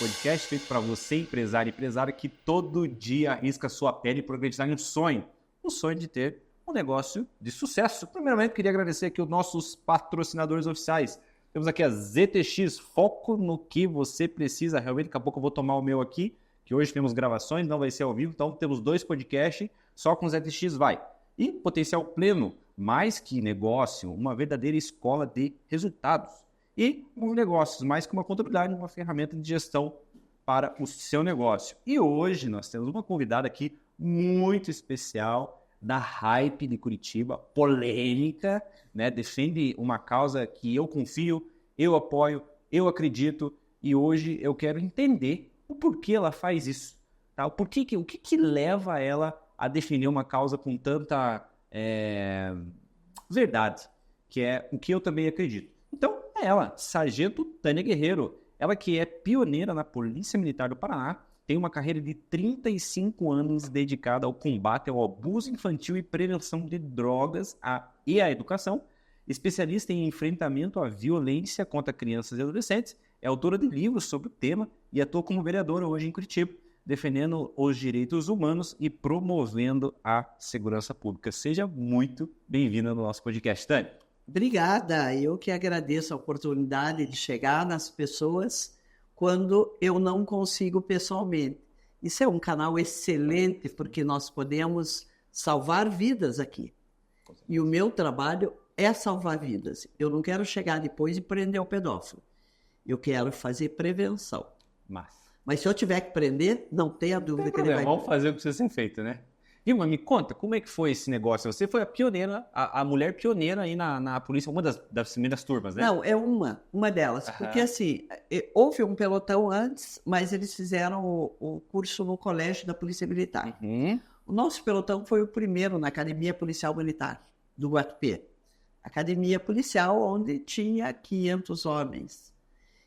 podcast feito para você, empresário e empresária, que todo dia arrisca sua pele por acreditar em um sonho de ter um negócio de sucesso. Primeiramente, queria agradecer aqui os nossos patrocinadores oficiais. Temos aqui a ZTX, foco no que você precisa. Realmente, daqui a pouco eu vou tomar o meu aqui, que hoje temos gravações, não vai ser ao vivo, então temos 2 podcasts, só com ZTX vai. E Potencial Pleno, mais que negócio, uma verdadeira escola de resultados. E os negócios, mais que uma contabilidade, uma ferramenta de gestão para o seu negócio. E hoje nós temos uma convidada aqui muito especial, da Hype de Curitiba, polêmica, né? Defende uma causa que eu confio, eu apoio, eu acredito, e hoje eu quero entender o porquê ela faz isso, tá? O que leva ela a defender uma causa com tanta verdade, que é o que eu também acredito. Então, é ela, Sargento Tânia Guerreiro, ela que é pioneira na Polícia Militar do Paraná, tem uma carreira de 35 anos dedicada ao combate ao abuso infantil e prevenção de drogas e à educação, especialista em enfrentamento à violência contra crianças e adolescentes, é autora de livros sobre o tema e atua como vereadora hoje em Curitiba, defendendo os direitos humanos e promovendo a segurança pública. Seja muito bem-vinda no nosso podcast, Tânia. Obrigada, eu que agradeço a oportunidade de chegar nas pessoas quando eu não consigo pessoalmente. Isso é um canal excelente porque nós podemos salvar vidas aqui. E o meu trabalho é salvar vidas. Eu não quero chegar depois e prender o pedófilo. Eu quero fazer prevenção. Mas se eu tiver que prender, não tenha dúvida que ele vai... Vamos fazer o que precisa ser feito, né? Vilma, me conta, como é que foi esse negócio? Você foi a pioneira, a mulher pioneira aí na polícia, uma das primeiras turmas, né? Não, é uma delas. Porque assim, houve um pelotão antes, mas eles fizeram o curso no colégio da Polícia Militar. O nosso pelotão foi o primeiro na Academia Policial Militar do Guatupê. Academia policial onde tinha 500 homens.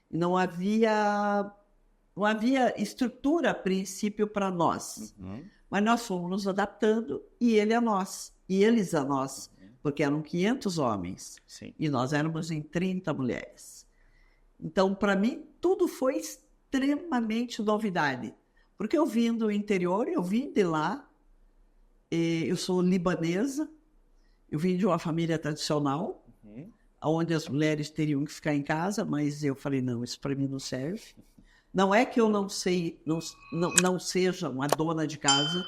Não havia estrutura a princípio para nós. Mas nós fomos nos adaptando e ele a nós, e eles a nós, porque eram 500 homens. Sim. E nós éramos em 30 mulheres. Então, para mim, tudo foi extremamente novidade. Porque eu vim do interior, eu vim de lá, eu sou libanesa, eu vim de uma família tradicional, onde as mulheres teriam que ficar em casa, mas eu falei, não, isso para mim não serve. Não é que eu não seja uma dona de casa.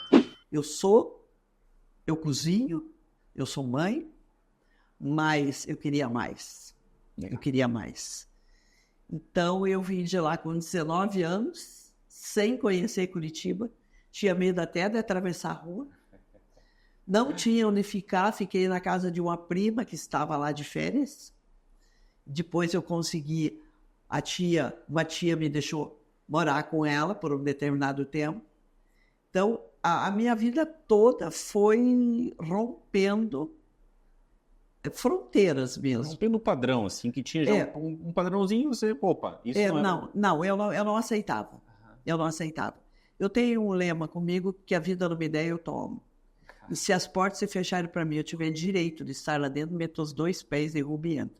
Eu cozinho, eu sou mãe, mas eu queria mais. Eu queria mais. Então, eu vim de lá com 19 anos, sem conhecer Curitiba. Tinha medo até de atravessar a rua. Não tinha onde ficar, fiquei na casa de uma prima que estava lá de férias. Depois eu consegui... Uma tia me deixou morar com ela por um determinado tempo. Então, a minha vida toda foi rompendo fronteiras mesmo. Rompendo o padrão, assim, que tinha já um padrãozinho, você, opa, isso não eu não aceitava. Eu não aceitava. Eu tenho um lema comigo que a vida não me der, eu tomo. E se as portas se fecharem para mim, eu tiver direito de estar lá dentro, meto os 2 pés, derrubo e entro.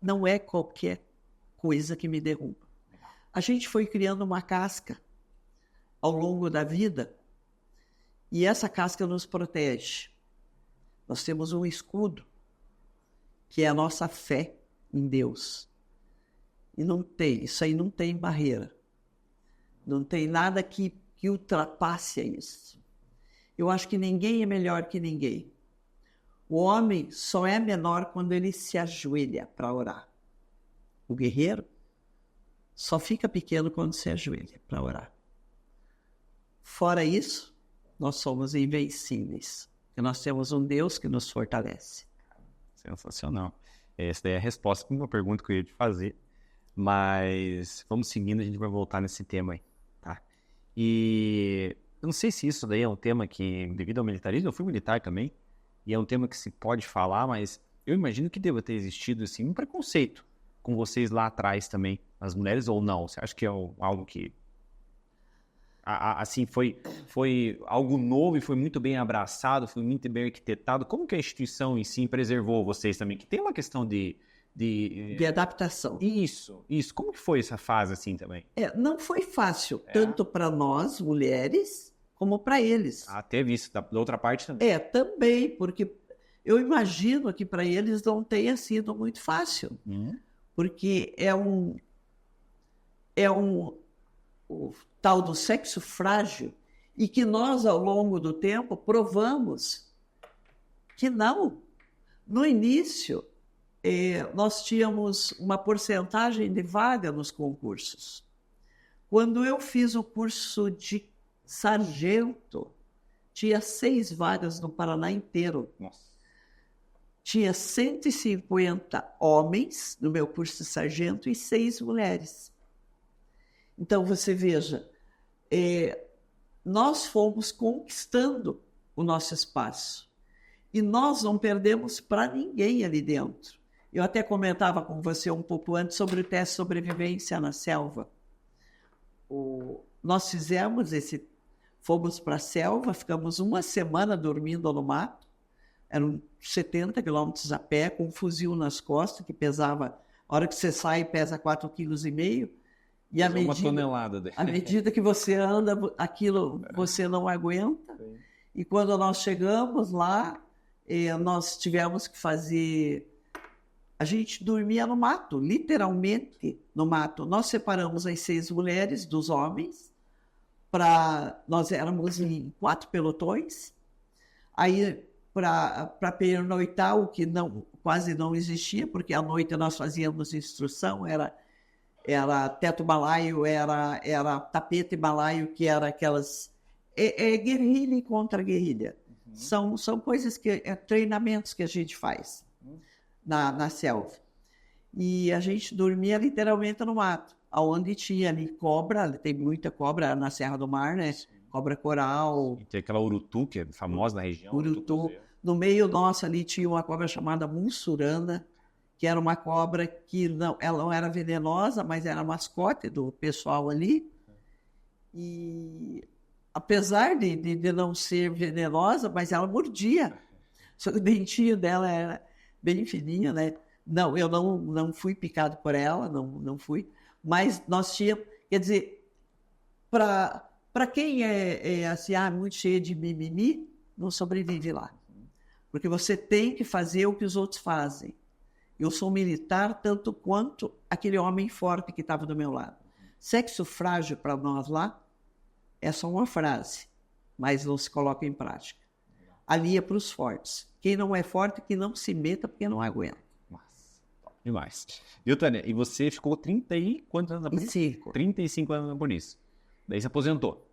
Não é qualquer coisa que me derruba. A gente foi criando uma casca ao longo da vida e essa casca nos protege. Nós temos um escudo que é a nossa fé em Deus. E isso aí não tem barreira. Não tem nada que ultrapasse isso. Eu acho que ninguém é melhor que ninguém. O homem só é menor quando ele se ajoelha para orar. O guerreiro só fica pequeno quando se ajoelha para orar. Fora isso, nós somos invencíveis. E nós temos um Deus que nos fortalece. Sensacional. Essa daí é a resposta para uma pergunta que eu ia te fazer. Mas vamos seguindo, a gente vai voltar nesse tema aí. Tá? E eu não sei se isso daí é um tema que, devido ao militarismo, eu fui militar também. E é um tema que se pode falar, mas eu imagino que deva ter existido assim, um preconceito com vocês lá atrás também, as mulheres, ou não? Você acha que é algo que, assim, foi algo novo e foi muito bem abraçado, foi muito bem arquitetado? Como que a instituição em si preservou vocês também? Que tem uma questão de de adaptação. Isso. Como que foi essa fase assim também? Não foi fácil, tanto para nós, mulheres, como para eles. Teve isso da outra parte também. Também, porque eu imagino que para eles não tenha sido muito fácil. Porque o tal do sexo frágil, e que nós, ao longo do tempo, provamos que não. No início, nós tínhamos uma porcentagem de vaga nos concursos. Quando eu fiz o curso de sargento, tinha 6 vagas no Paraná inteiro. Nossa. Tinha 150 homens no meu curso de sargento e 6 mulheres. Então, você veja, nós fomos conquistando o nosso espaço. E nós não perdemos para ninguém ali dentro. Eu até comentava com você um pouco antes sobre o teste de sobrevivência na selva. Nós fomos para a selva, ficamos uma semana dormindo no mato, eram 70 quilômetros a pé, com um fuzil nas costas, que pesava, a hora que você sai, pesa 4,5 kg. E uma tonelada. À medida que você anda, aquilo você não aguenta. Sim. E quando nós chegamos lá, nós tivemos que fazer... A gente dormia no mato, literalmente no mato. Nós separamos as 6 mulheres dos homens, nós éramos em 4 pelotões. Aí, para pernoitar, o que quase não existia, porque à noite nós fazíamos instrução, era teto balaio, era tapete balaio, que era aquelas... guerrilha e contra-guerrilha. São coisas treinamentos que a gente faz na selva. E a gente dormia literalmente no mato, onde tinha ali cobra, tem muita cobra na Serra do Mar, né? Sim. Cobra coral. E tem aquela urutu, que é famosa na região. Urutu. No meio nosso ali tinha uma cobra chamada mussurana, que era uma cobra que ela não era venenosa, mas era mascote do pessoal ali. E apesar de não ser venenosa, mas ela mordia. Só que o dentinho dela era bem fininho, né? Não, eu não fui picado por ela, não fui. Mas nós tínhamos... Quer dizer, para quem é assim, muito cheio de mimimi, não sobrevive lá. Porque você tem que fazer o que os outros fazem. Eu sou militar tanto quanto aquele homem forte que estava do meu lado. Sexo frágil para nós lá é só uma frase, mas não se coloca em prática. Ali é para os fortes. Quem não é forte, que não se meta, porque não aguenta. Nossa, demais. Viu, Tânia? E você ficou 30 e quantos anos na polícia? 35 anos na polícia. Daí se aposentou.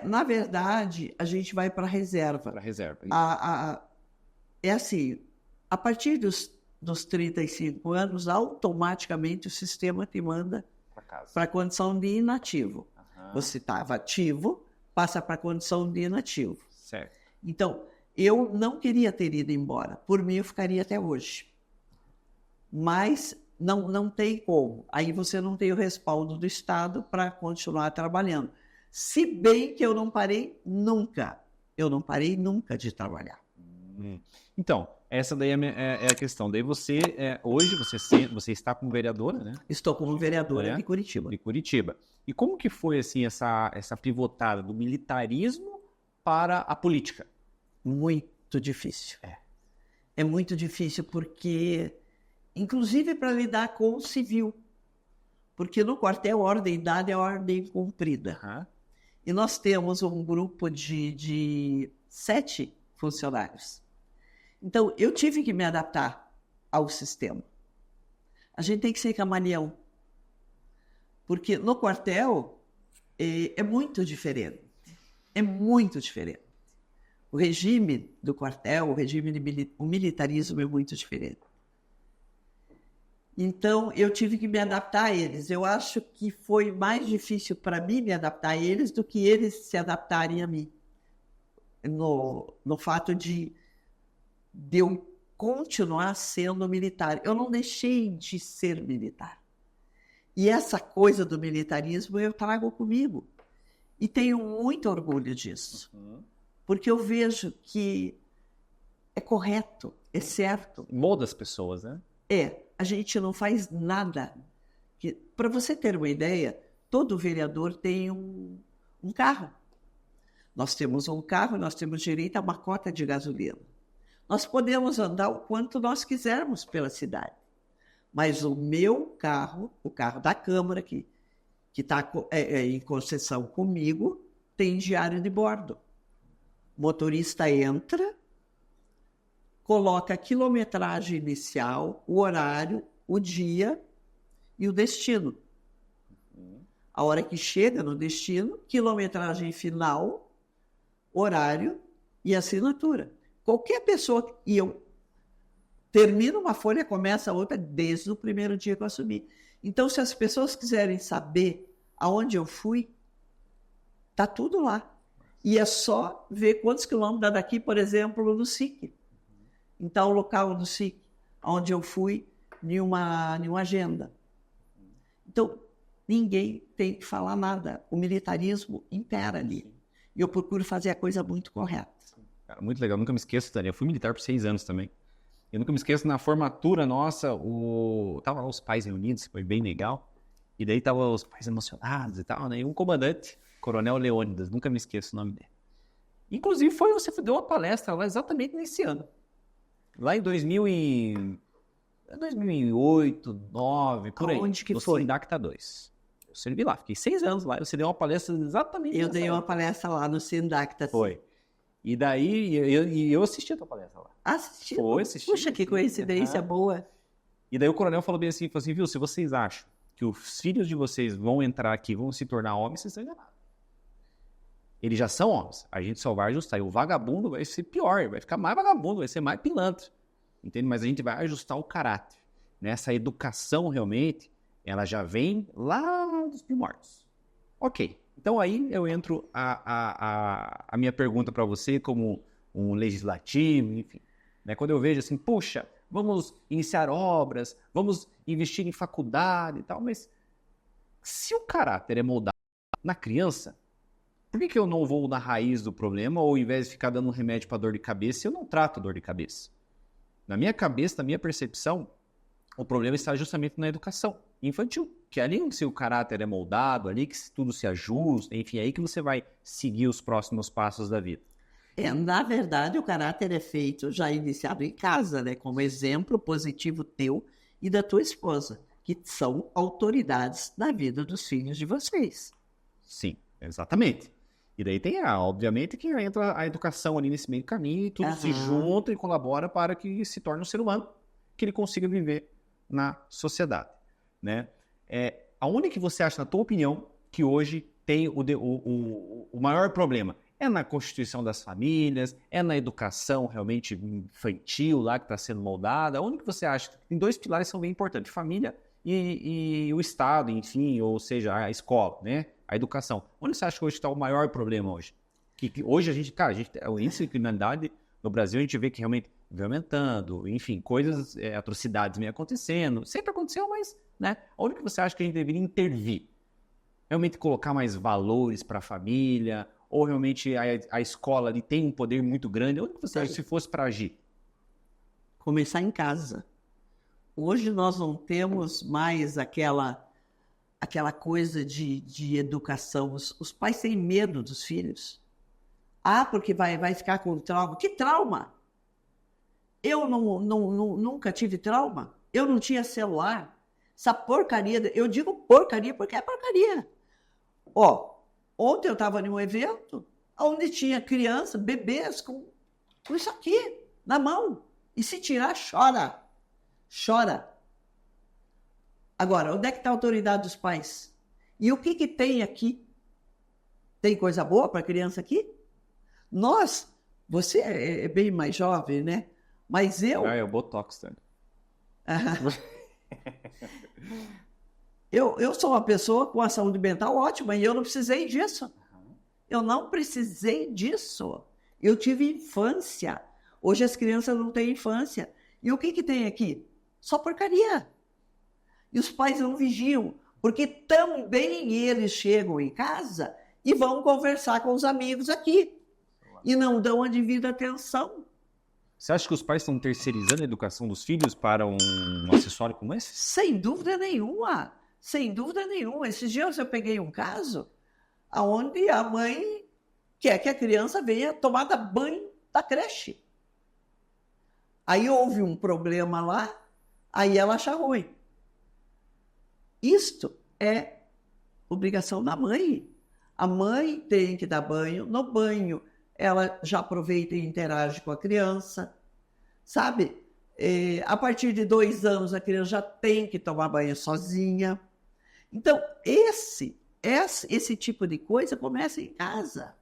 Na verdade, a gente vai para a reserva. Para a reserva. É assim, a partir dos 35 anos, automaticamente o sistema te manda para a condição de inativo. Você estava ativo, passa para a condição de inativo. Certo. Então, eu não queria ter ido embora. Por mim, eu ficaria até hoje. Mas não tem como. Aí você não tem o respaldo do Estado para continuar trabalhando. Se bem que eu não parei nunca. Eu não parei nunca de trabalhar. Então, essa daí é a questão. Daí você, hoje, você está como vereadora, né? Estou como vereadora de Curitiba. De Curitiba. E como que foi, assim, essa pivotada do militarismo para a política? Muito difícil. É muito difícil porque, inclusive para lidar com o civil, porque no quartel a ordem dada é a ordem cumprida. E nós temos um grupo de 7 funcionários. Então, eu tive que me adaptar ao sistema. A gente tem que ser camaleão. Porque no quartel é muito diferente. É muito diferente. O regime do quartel, o militarismo é muito diferente. Então, eu tive que me adaptar a eles. Eu acho que foi mais difícil para mim me adaptar a eles do que eles se adaptarem a mim. No fato de eu continuar sendo militar. Eu não deixei de ser militar. E essa coisa do militarismo eu trago comigo. E tenho muito orgulho disso. Porque eu vejo que é correto, é certo. Molda as pessoas, né? a gente não faz nada. Para você ter uma ideia, todo vereador tem um carro. Nós temos um carro, nós temos direito a uma cota de gasolina. Nós podemos andar o quanto nós quisermos pela cidade. Mas o meu carro, o carro da Câmara, que está em concessão comigo, tem diário de bordo. O motorista entra, coloca a quilometragem inicial, o horário, o dia e o destino. A hora que chega no destino, quilometragem final, horário e assinatura. Qualquer pessoa, e eu termino uma folha, começa a outra desde o primeiro dia que eu assumi. Então, se as pessoas quiserem saber aonde eu fui, está tudo lá. E é só ver quantos quilômetros dá daqui, por exemplo, no SIC. Então, o local do SIC, onde eu fui, em uma agenda. Então, ninguém tem que falar nada. O militarismo impera ali. E eu procuro fazer a coisa muito correta. Cara, muito legal. Nunca me esqueço, Dani. Eu fui militar por 6 anos também. Eu nunca me esqueço, na formatura nossa, tava lá os pais reunidos, foi bem legal. E daí tava os pais emocionados e tal, né? E um comandante, Coronel Leônidas, nunca me esqueço o nome dele. Inclusive, você deu uma palestra lá exatamente nesse ano. Lá em 2008, 2009, por aí. Onde que no foi? Sindacta 2. Eu servi lá, fiquei 6 anos lá. Você deu uma palestra exatamente Eu nessa dei uma época. palestra lá no Sindacta. Foi. E daí, eu assisti a tua palestra lá. Assisti. Assisti. Puxa, que coincidência boa. E daí o coronel falou bem assim, viu, se vocês acham que os filhos de vocês vão entrar aqui, vão se tornar homens, vocês estão enganados. Eles já são homens, a gente só vai ajustar. E o vagabundo vai ser pior, vai ficar mais vagabundo, vai ser mais pilantra. Entende? Mas a gente vai ajustar o caráter. Essa educação, realmente, ela já vem lá dos primórdios. Ok. Então aí eu entro a minha pergunta para você como um legislativo, enfim. Né? Quando eu vejo assim, puxa, vamos iniciar obras, vamos investir em faculdade e tal, mas se o caráter é moldado na criança, por que eu não vou na raiz do problema ou ao invés de ficar dando um remédio para dor de cabeça, eu não trato a dor de cabeça? Na minha cabeça, na minha percepção, o problema está justamente na educação infantil, que é ali onde seu caráter é moldado, ali que tudo se ajusta, enfim, é aí que você vai seguir os próximos passos da vida. Na verdade, o caráter é feito, já iniciado em casa, né? Como exemplo positivo teu e da tua esposa, que são autoridades na vida dos filhos de vocês. Sim, exatamente. E daí tem, obviamente, que entra a educação ali nesse meio caminho e tudo se junta e colabora para que se torne um ser humano, que ele consiga viver na sociedade, né? Aonde que você acha, na tua opinião, que hoje tem o maior problema? É na constituição das famílias? É na educação realmente infantil lá que está sendo moldada? Onde que você acha? Tem 2 pilares que são bem importantes, família e o Estado, enfim, ou seja, a escola, né? A educação. Onde você acha que hoje está o maior problema hoje? Que hoje o índice de criminalidade no Brasil, a gente vê que realmente vem aumentando, enfim, coisas, atrocidades vêm acontecendo. Sempre aconteceu, mas, né? Onde que você acha que a gente deveria intervir? Realmente colocar mais valores para a família? Ou realmente a escola ali tem um poder muito grande? Onde que você acha que se fosse para agir? Começar em casa. Hoje nós não temos mais aquela coisa de educação. Os pais têm medo dos filhos. Porque vai ficar com trauma. Que trauma? Eu nunca tive trauma. Eu não tinha celular. Essa porcaria, eu digo porcaria porque é porcaria. Ontem eu estava em um evento onde tinha criança, bebês com isso aqui na mão. E se tirar, chora. Chora. Agora, onde é que está a autoridade dos pais? E o que tem aqui? Tem coisa boa para a criança aqui? Você é bem mais jovem, né? Mas eu... É o Botox, né? Eu sou uma pessoa com a saúde mental ótima e eu não precisei disso. Eu não precisei disso. Eu tive infância. Hoje as crianças não têm infância. E o que tem aqui? Só porcaria. E os pais não vigiam, porque também eles chegam em casa e vão conversar com os amigos aqui. E não dão a devida atenção. Você acha que os pais estão terceirizando a educação dos filhos para um acessório como esse? Sem dúvida nenhuma. Sem dúvida nenhuma. Esses dias eu peguei um caso onde a mãe quer que a criança venha tomar banho da creche. Aí houve um problema lá, aí ela acha ruim. Isto é obrigação da mãe. A mãe tem que dar banho. No banho, ela já aproveita e interage com a criança, sabe? A partir de 2 anos, a criança já tem que tomar banho sozinha. Então, esse tipo de coisa começa em casa,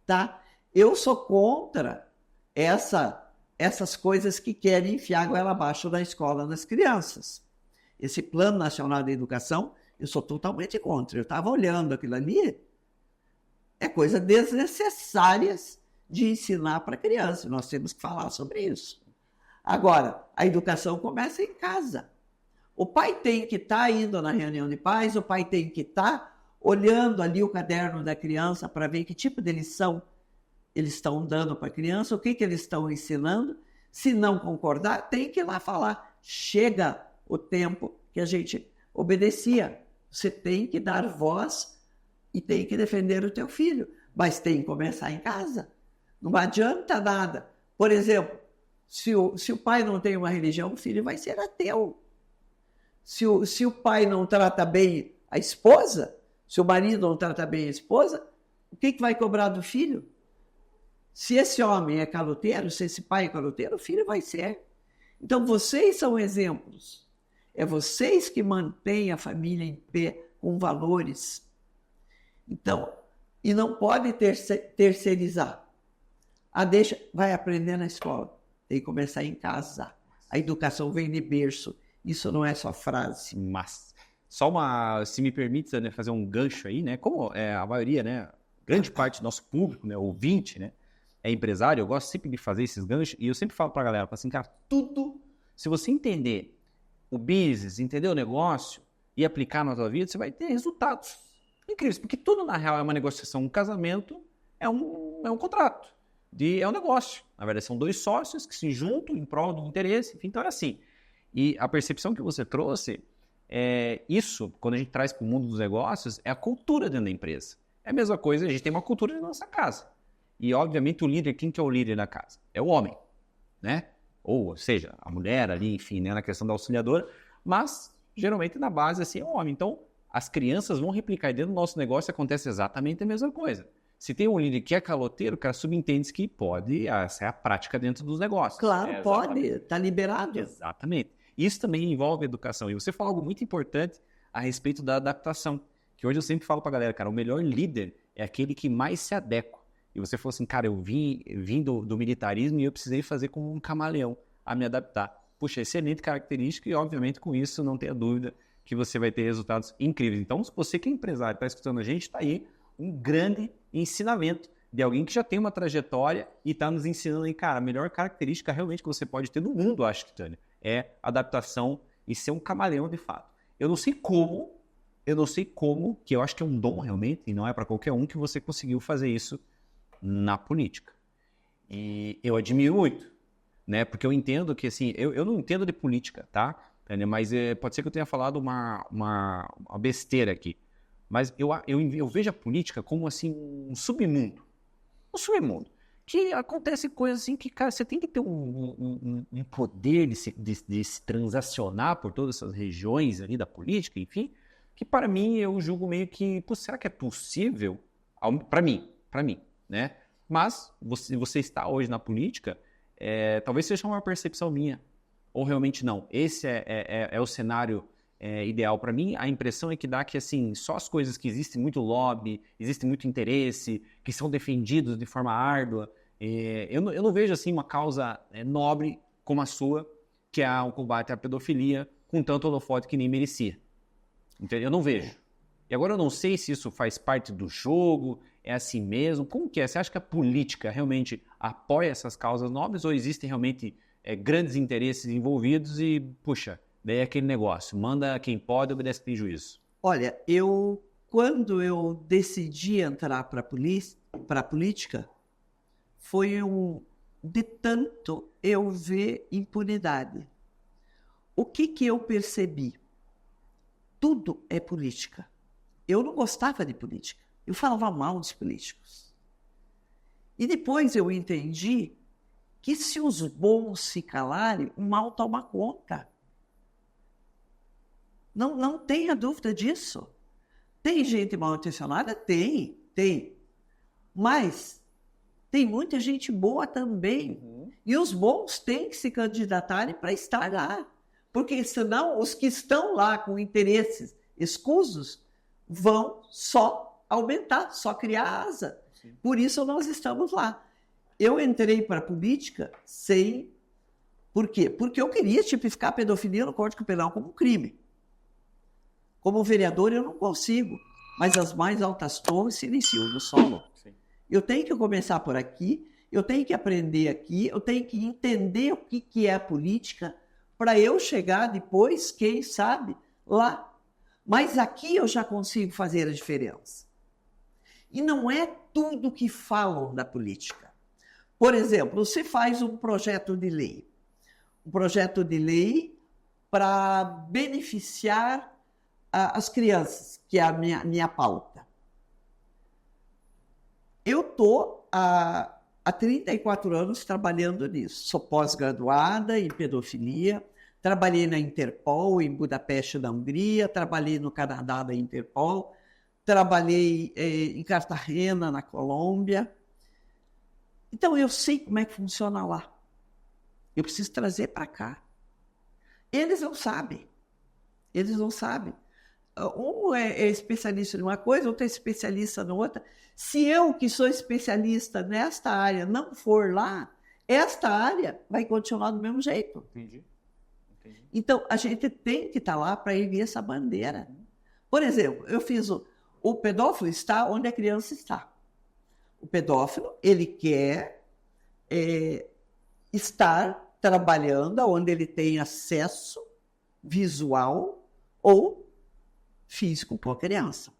tá? Eu sou contra essas coisas que querem enfiar a goela abaixo da escola das crianças. Esse Plano Nacional de Educação, eu sou totalmente contra. Eu estava olhando aquilo ali, é coisa desnecessária de ensinar para a criança. Nós temos que falar sobre isso. Agora, a educação começa em casa. O pai tem que estar indo na reunião de pais, o pai tem que estar olhando ali o caderno da criança para ver que tipo de lição eles estão dando para a criança, o que eles estão ensinando. Se não concordar, tem que ir lá falar. Chega o tempo que a gente obedecia. Você tem que dar voz e tem que defender o teu filho, mas tem que começar em casa. Não adianta nada. Por exemplo, se o pai não tem uma religião, o filho vai ser ateu. Se o pai não trata bem a esposa, se o marido não trata bem a esposa, o que vai cobrar do filho? Se esse homem é caloteiro, se esse pai é caloteiro, o filho vai ser. Então, vocês são exemplos. É vocês que mantêm a família em pé com valores. Então, e não pode terceirizar. Vai aprender na escola. Tem que começar em casa. A educação vem de berço. Isso não é só frase. Mas, se me permite, né, fazer um gancho aí, né? Como a maioria, né? Grande parte do nosso público, né? Ouvinte, né? É empresário, eu gosto sempre de fazer esses ganchos. E eu sempre falo pra galera, assim, cara, tudo, se você entender o business, entender o negócio e aplicar na tua vida, você vai ter resultados incríveis. Porque tudo, na real, é uma negociação. Um casamento é um contrato. É um negócio. Na verdade, são 2 sócios que se juntam em prol de um interesse. Enfim, então é assim. E a percepção que você trouxe, isso, quando a gente traz para o mundo dos negócios, é a cultura dentro da empresa. É a mesma coisa, a gente tem uma cultura na nossa casa. E, obviamente, o líder, quem que é o líder da casa? É o homem, né? Ou seja, a mulher ali, enfim, né, na questão da auxiliadora. Mas, geralmente, na base, assim, é o homem. Então, as crianças vão replicar. E dentro do nosso negócio acontece exatamente a mesma coisa. Se tem um líder que é caloteiro, o cara subentende que pode, essa é a prática dentro dos negócios. Claro, pode, está liberado. Exatamente. Isso também envolve educação. E você falou algo muito importante a respeito da adaptação. Que hoje eu sempre falo pra galera, cara, o melhor líder é aquele que mais se adequa. E você falou assim, cara, eu vim do militarismo e eu precisei fazer como um camaleão a me adaptar. Puxa, excelente característica e, obviamente, com isso, não tenha dúvida que você vai ter resultados incríveis. Então, se você que é empresário está escutando a gente, está aí um grande ensinamento de alguém que já tem uma trajetória e está nos ensinando aí, cara, a melhor característica realmente que você pode ter no mundo, acho que, Tânia, é adaptação e ser um camaleão de fato. Eu não sei como, que eu acho que é um dom realmente, e não é para qualquer um, que você conseguiu fazer isso na política. E eu admiro muito, né? Porque eu entendo que, assim, eu não entendo de política, tá? Mas pode ser que eu tenha falado uma besteira aqui. Mas eu vejo a política como, assim, um submundo. Um submundo. Que acontece coisas assim que, cara, você tem que ter um poder de se transacionar por todas essas regiões ali da política, enfim, que para mim eu julgo meio que, pô, será que é possível? Para mim, né? Mas você está hoje na política, talvez seja uma percepção minha, ou realmente não. Esse é o cenário ideal para mim. A impressão é que dá que, assim, só as coisas que existem muito lobby, existe muito interesse, que são defendidos de forma árdua. Eu não vejo, assim, uma causa nobre como a sua, que é o combate à pedofilia, com tanto holofote que nem merecia. Entendeu? Eu não vejo. E agora eu não sei se isso faz parte do jogo, é assim mesmo. Como que é? Você acha que a política realmente apoia essas causas nobres ou existem realmente grandes interesses envolvidos e, puxa, daí é aquele negócio, manda quem pode, obedece quem tem juízo? Olha, quando eu decidi entrar para a política, foi de tanto eu ver impunidade. O que eu percebi? Tudo é política. Eu não gostava de política. Eu falava mal dos políticos. E depois eu entendi que se os bons se calarem, o mal toma conta. Não tenha dúvida disso. Tem gente mal intencionada? Tem. Mas tem muita gente boa também. E os bons têm que se candidatarem para estar lá. Porque senão os que estão lá com interesses escusos vão só aumentar, só criar asa. Sim. Por isso nós estamos lá. Eu entrei para a política sem... Por quê? Porque eu queria tipificar a pedofilia no Código Penal como um crime. Como vereador eu não consigo, mas as mais altas torres se iniciam no solo. Sim. Eu tenho que começar por aqui, eu tenho que aprender aqui, eu tenho que entender o que é a política para eu chegar depois, quem sabe, lá. Mas aqui eu já consigo fazer a diferença. E não é tudo que falam da política. Por exemplo, você faz um projeto de lei. Um projeto de lei para beneficiar as crianças, que é a minha pauta. Eu estou há 34 anos trabalhando nisso. Sou pós-graduada em pedofilia, trabalhei na Interpol, em Budapeste, na Hungria, trabalhei no Canadá, na Interpol, trabalhei em Cartagena, na Colômbia. Então, eu sei como é que funciona lá. Eu preciso trazer para cá. Eles não sabem. Um é especialista em uma coisa, outro é especialista em outra. Se eu, que sou especialista nesta área, não for lá, esta área vai continuar do mesmo jeito. Entendi. Então, a gente tem que estar lá para erguer essa bandeira. Por exemplo, eu fiz o pedófilo está onde a criança está. O pedófilo, ele quer estar trabalhando onde ele tem acesso visual ou físico com a criança.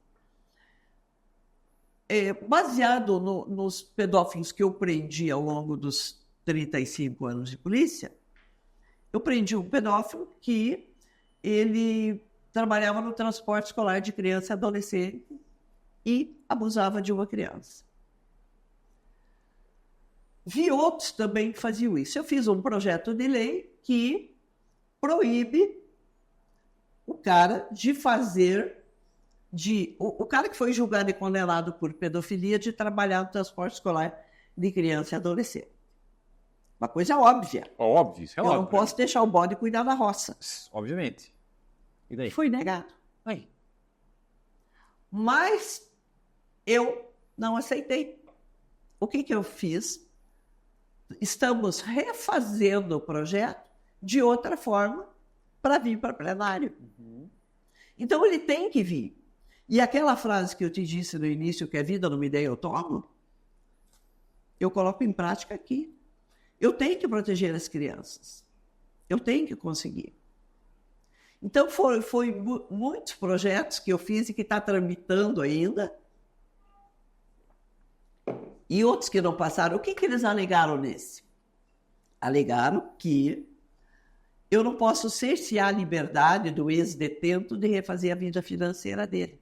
Baseado nos pedófilos que eu prendi ao longo dos 35 anos de polícia, eu prendi um pedófilo que ele trabalhava no transporte escolar de criança e adolescente e abusava de uma criança. Vi outros também que faziam isso. Eu fiz um projeto de lei que proíbe o cara de fazer, o cara que foi julgado e condenado por pedofilia de trabalhar no transporte escolar de criança e adolescente. Uma coisa óbvia. Óbvio, isso é óbvio. Eu não posso deixar o bode cuidar da roça. Obviamente. E daí? Foi negado. Aí. Mas eu não aceitei. O que eu fiz? Estamos refazendo o projeto de outra forma para vir para plenário. Uhum. Então, ele tem que vir. E aquela frase que eu te disse no início, que a vida não me der, eu tomo, eu coloco em prática aqui. Eu tenho que proteger as crianças. Eu tenho que conseguir. Então, foi muitos projetos que eu fiz e que está tramitando ainda. E outros que não passaram. O que eles alegaram nesse? Alegaram que eu não posso cercear a liberdade do ex-detento de refazer a vida financeira dele.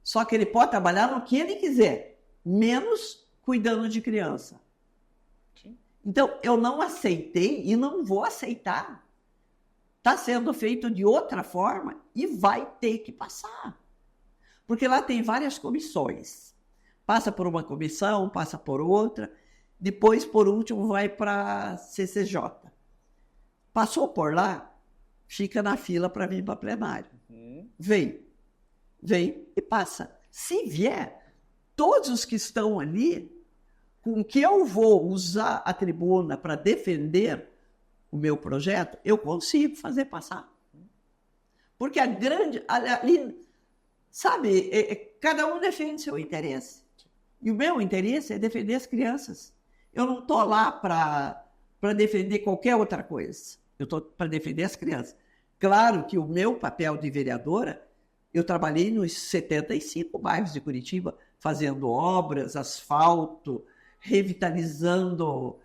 Só que ele pode trabalhar no que ele quiser, menos cuidando de criança. Então, eu não aceitei e não vou aceitar. Está sendo feito de outra forma e vai ter que passar. Porque lá tem várias comissões. Passa por uma comissão, passa por outra, depois, por último, vai para a CCJ. Passou por lá, fica na fila para vir para plenário. Vem e passa. Se vier, todos os que estão ali, com que eu vou usar a tribuna para defender o meu projeto, eu consigo fazer passar. Porque ali, sabe, cada um defende seu interesse. E o meu interesse é defender as crianças. Eu não estou lá para defender qualquer outra coisa. Eu estou para defender as crianças. Claro que o meu papel de vereadora, eu trabalhei nos 75 bairros de Curitiba, fazendo obras, asfalto, revitalizando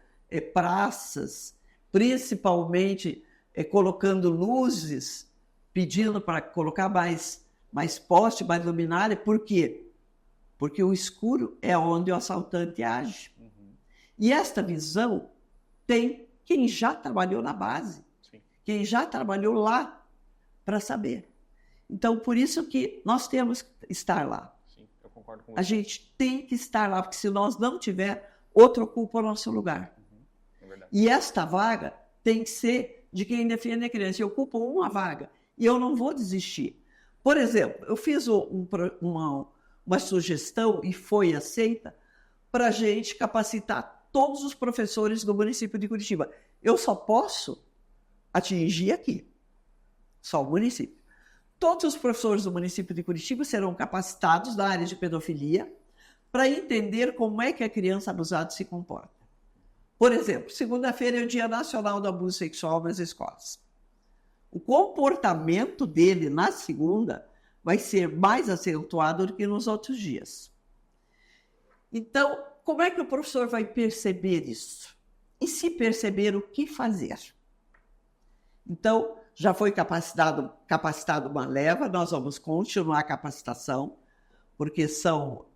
praças, principalmente colocando luzes, pedindo para colocar mais poste, mais luminária. Por quê? Porque o escuro é onde o assaltante age. E esta visão tem quem já trabalhou na base, quem já trabalhou lá para saber. Então, por isso que nós temos que estar lá. Sim, eu concordo com você. A gente tem que estar lá, porque se nós não tiver, outro ocupa o nosso lugar. É verdade. E esta vaga tem que ser de quem defende a criança. Eu ocupo uma vaga e eu não vou desistir. Por exemplo, eu fiz uma sugestão e foi aceita para a gente capacitar todos os professores do município de Curitiba. Eu só posso atingir aqui, só o município. Todos os professores do município de Curitiba serão capacitados na área de pedofilia para entender como é que a criança abusada se comporta. Por exemplo, segunda-feira é o Dia Nacional do Abuso Sexual nas escolas. O comportamento dele na segunda vai ser mais acentuado do que nos outros dias. Então, como é que o professor vai perceber isso? E se perceber, o que fazer? Então, já foi capacitado uma leva, nós vamos continuar a capacitação, porque são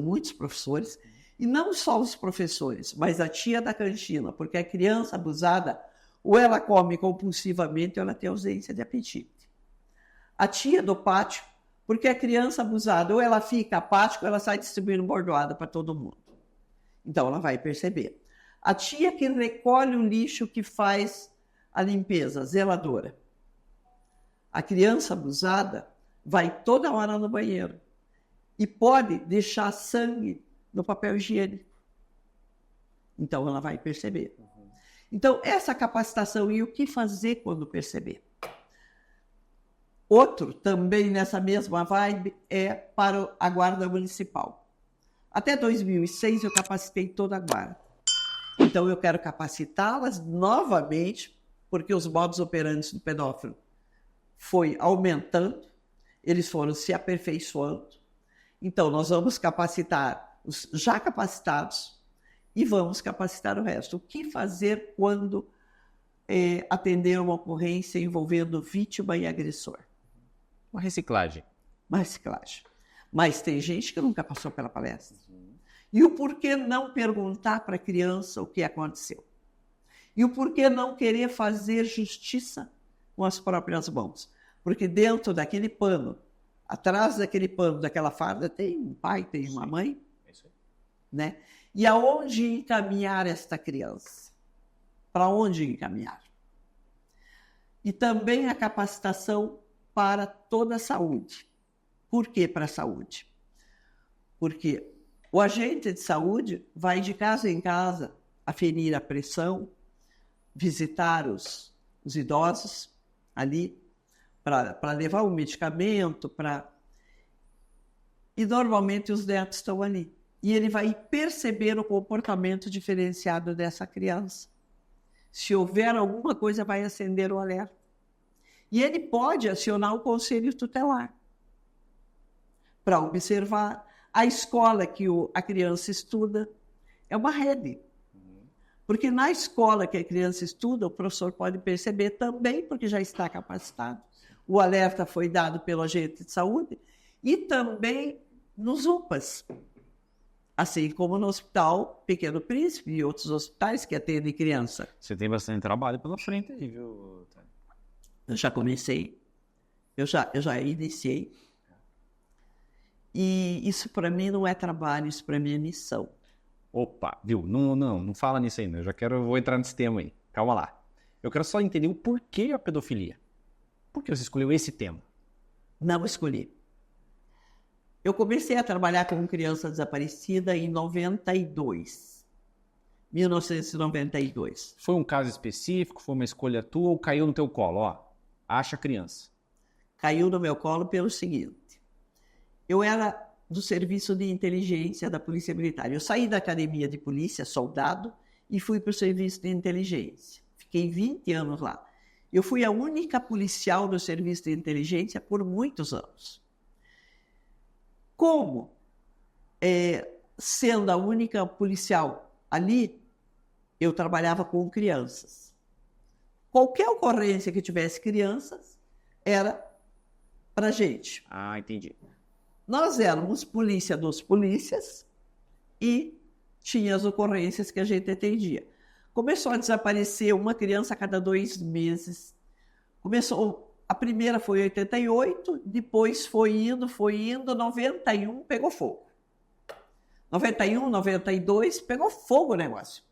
muitos professores, e não só os professores, mas a tia da cantina, porque a criança abusada, ou ela come compulsivamente, ou ela tem ausência de apetite. A tia do pátio, porque a criança abusada, ou ela fica apática, ou ela sai distribuindo bordoada para todo mundo. Então, ela vai perceber. A tia que recolhe o lixo, que faz a limpeza, zeladora. A criança abusada vai toda hora no banheiro e pode deixar sangue no papel higiênico. Então, ela vai perceber. Então, essa capacitação e o que fazer quando perceber. Outro, também nessa mesma vibe, é para a Guarda Municipal. Até 2006, eu capacitei toda a Guarda. Então, eu quero capacitá-las novamente, porque os modus operandi do pedófilo foi aumentando, eles foram se aperfeiçoando. Então, nós vamos capacitar os já capacitados e vamos capacitar o resto. O que fazer quando atender uma ocorrência envolvendo vítima e agressor? Uma reciclagem. Uma reciclagem. Mas tem gente que nunca passou pela palestra. E o porquê não perguntar para a criança o que aconteceu? E o porquê não querer fazer justiça com as próprias mãos? Porque dentro daquele pano, atrás daquele pano, daquela farda, tem um pai, tem uma mãe. É isso aí. Né? E aonde encaminhar esta criança? Para onde encaminhar? E também a capacitação para toda a saúde. Por que para a saúde? Porque o agente de saúde vai de casa em casa aferir a pressão, visitar os idosos ali, para levar o medicamento, e normalmente os netos estão ali. E ele vai perceber o comportamento diferenciado dessa criança. Se houver alguma coisa, vai acender o alerta. E ele pode acionar o conselho tutelar para observar. A escola que a criança estuda é uma rede. Porque na escola que a criança estuda, o professor pode perceber também, porque já está capacitado. O alerta foi dado pelo agente de saúde e também nos UPAs. Assim como no Hospital Pequeno Príncipe e outros hospitais que atendem criança. Você tem bastante trabalho pela frente aí, viu? Eu já comecei, eu já iniciei. E isso para mim não é trabalho, isso para mim é missão. Opa, viu? Não fala nisso ainda. Vou entrar nesse tema aí. Calma lá. Eu quero só entender o porquê a pedofilia. Por que você escolheu esse tema? Não escolhi. Eu comecei a trabalhar com criança desaparecida em 1992. Foi um caso específico? Foi uma escolha tua ou caiu no teu colo? Ó, acha a criança. Caiu no meu colo pelo seguinte. Eu era do serviço de inteligência da Polícia Militar. Eu saí da academia de polícia, soldado, e fui para o serviço de inteligência. Fiquei 20 anos lá. Eu fui a única policial do serviço de inteligência por muitos anos. Como, sendo a única policial ali eu trabalhava com crianças. Qualquer ocorrência que tivesse crianças era para gente. Ah, entendi. Nós éramos polícia dos polícias e tinha as ocorrências que a gente atendia. Começou a desaparecer uma criança a cada 2 meses. A primeira foi em 88, depois foi indo, 91 pegou fogo. 91, 92, pegou fogo o negócio.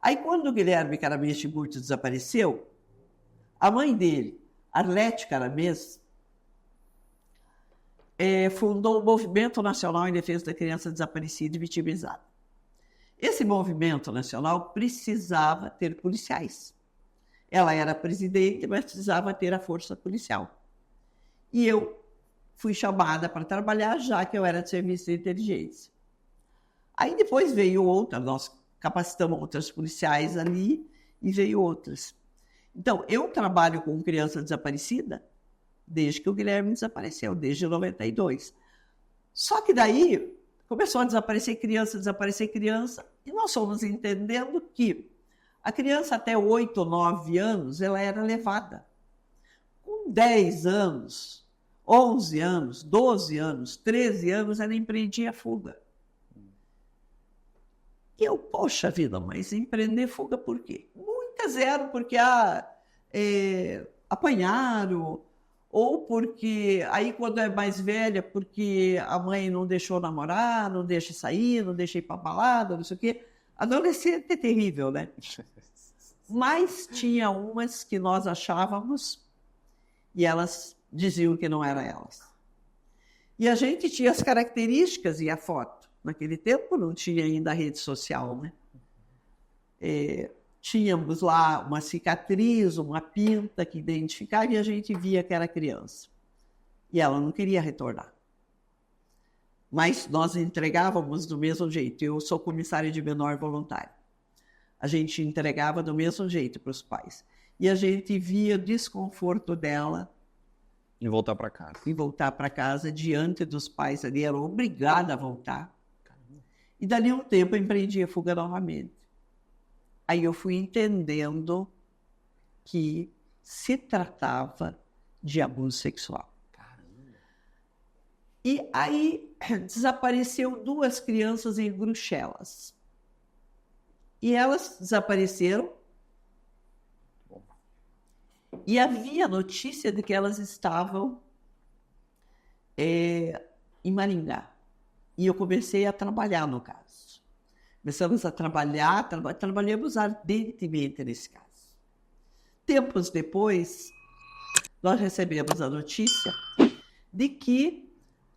Aí quando o Guilherme Caramês Tiburcio desapareceu, a mãe dele, Arlete Caramês, fundou o Movimento Nacional em Defesa da Criança Desaparecida e Vitimizada. Esse movimento nacional precisava ter policiais. Ela era presidente, mas precisava ter a força policial. E eu fui chamada para trabalhar, já que eu era de serviço de inteligência. Aí depois veio outra, nós capacitamos outras policiais ali e veio outras. Então, eu trabalho com criança desaparecida desde que o Guilherme desapareceu, desde 92. Só que daí começou a desaparecer criança, e nós fomos entendendo que a criança até 8, 9 anos, ela era levada. Com 10 anos, 11 anos, 12 anos, 13 anos, ela empreendia fuga. E eu, poxa vida, mas empreender fuga por quê? Muitas eram porque apanharam, ou porque, aí quando é mais velha, porque a mãe não deixou namorar, não deixa sair, não deixa ir para balada, não sei o quê. Adolescente é terrível, né? Mas tinha umas que nós achávamos e elas diziam que não eram elas. E a gente tinha as características e a foto. Naquele tempo não tinha ainda a rede social, né? Tínhamos lá uma cicatriz, uma pinta que identificava e a gente via que era criança. E ela não queria retornar. Mas nós entregávamos do mesmo jeito. Eu sou comissária de menor voluntário. A gente entregava do mesmo jeito para os pais. E a gente via o desconforto dela Em voltar para casa. em voltar para casa diante dos pais ali. Era obrigada a voltar. E dali um tempo eu empreendi a fuga novamente. Aí eu fui entendendo que se tratava de abuso sexual. Caramba. E aí desapareceu 2 crianças em Bruxelas. E elas desapareceram. E havia notícia de que elas estavam em Maringá. E eu comecei a trabalhar no caso. Começamos a trabalhar, trabalhamos ardentemente nesse caso. Tempos depois, nós recebemos a notícia de que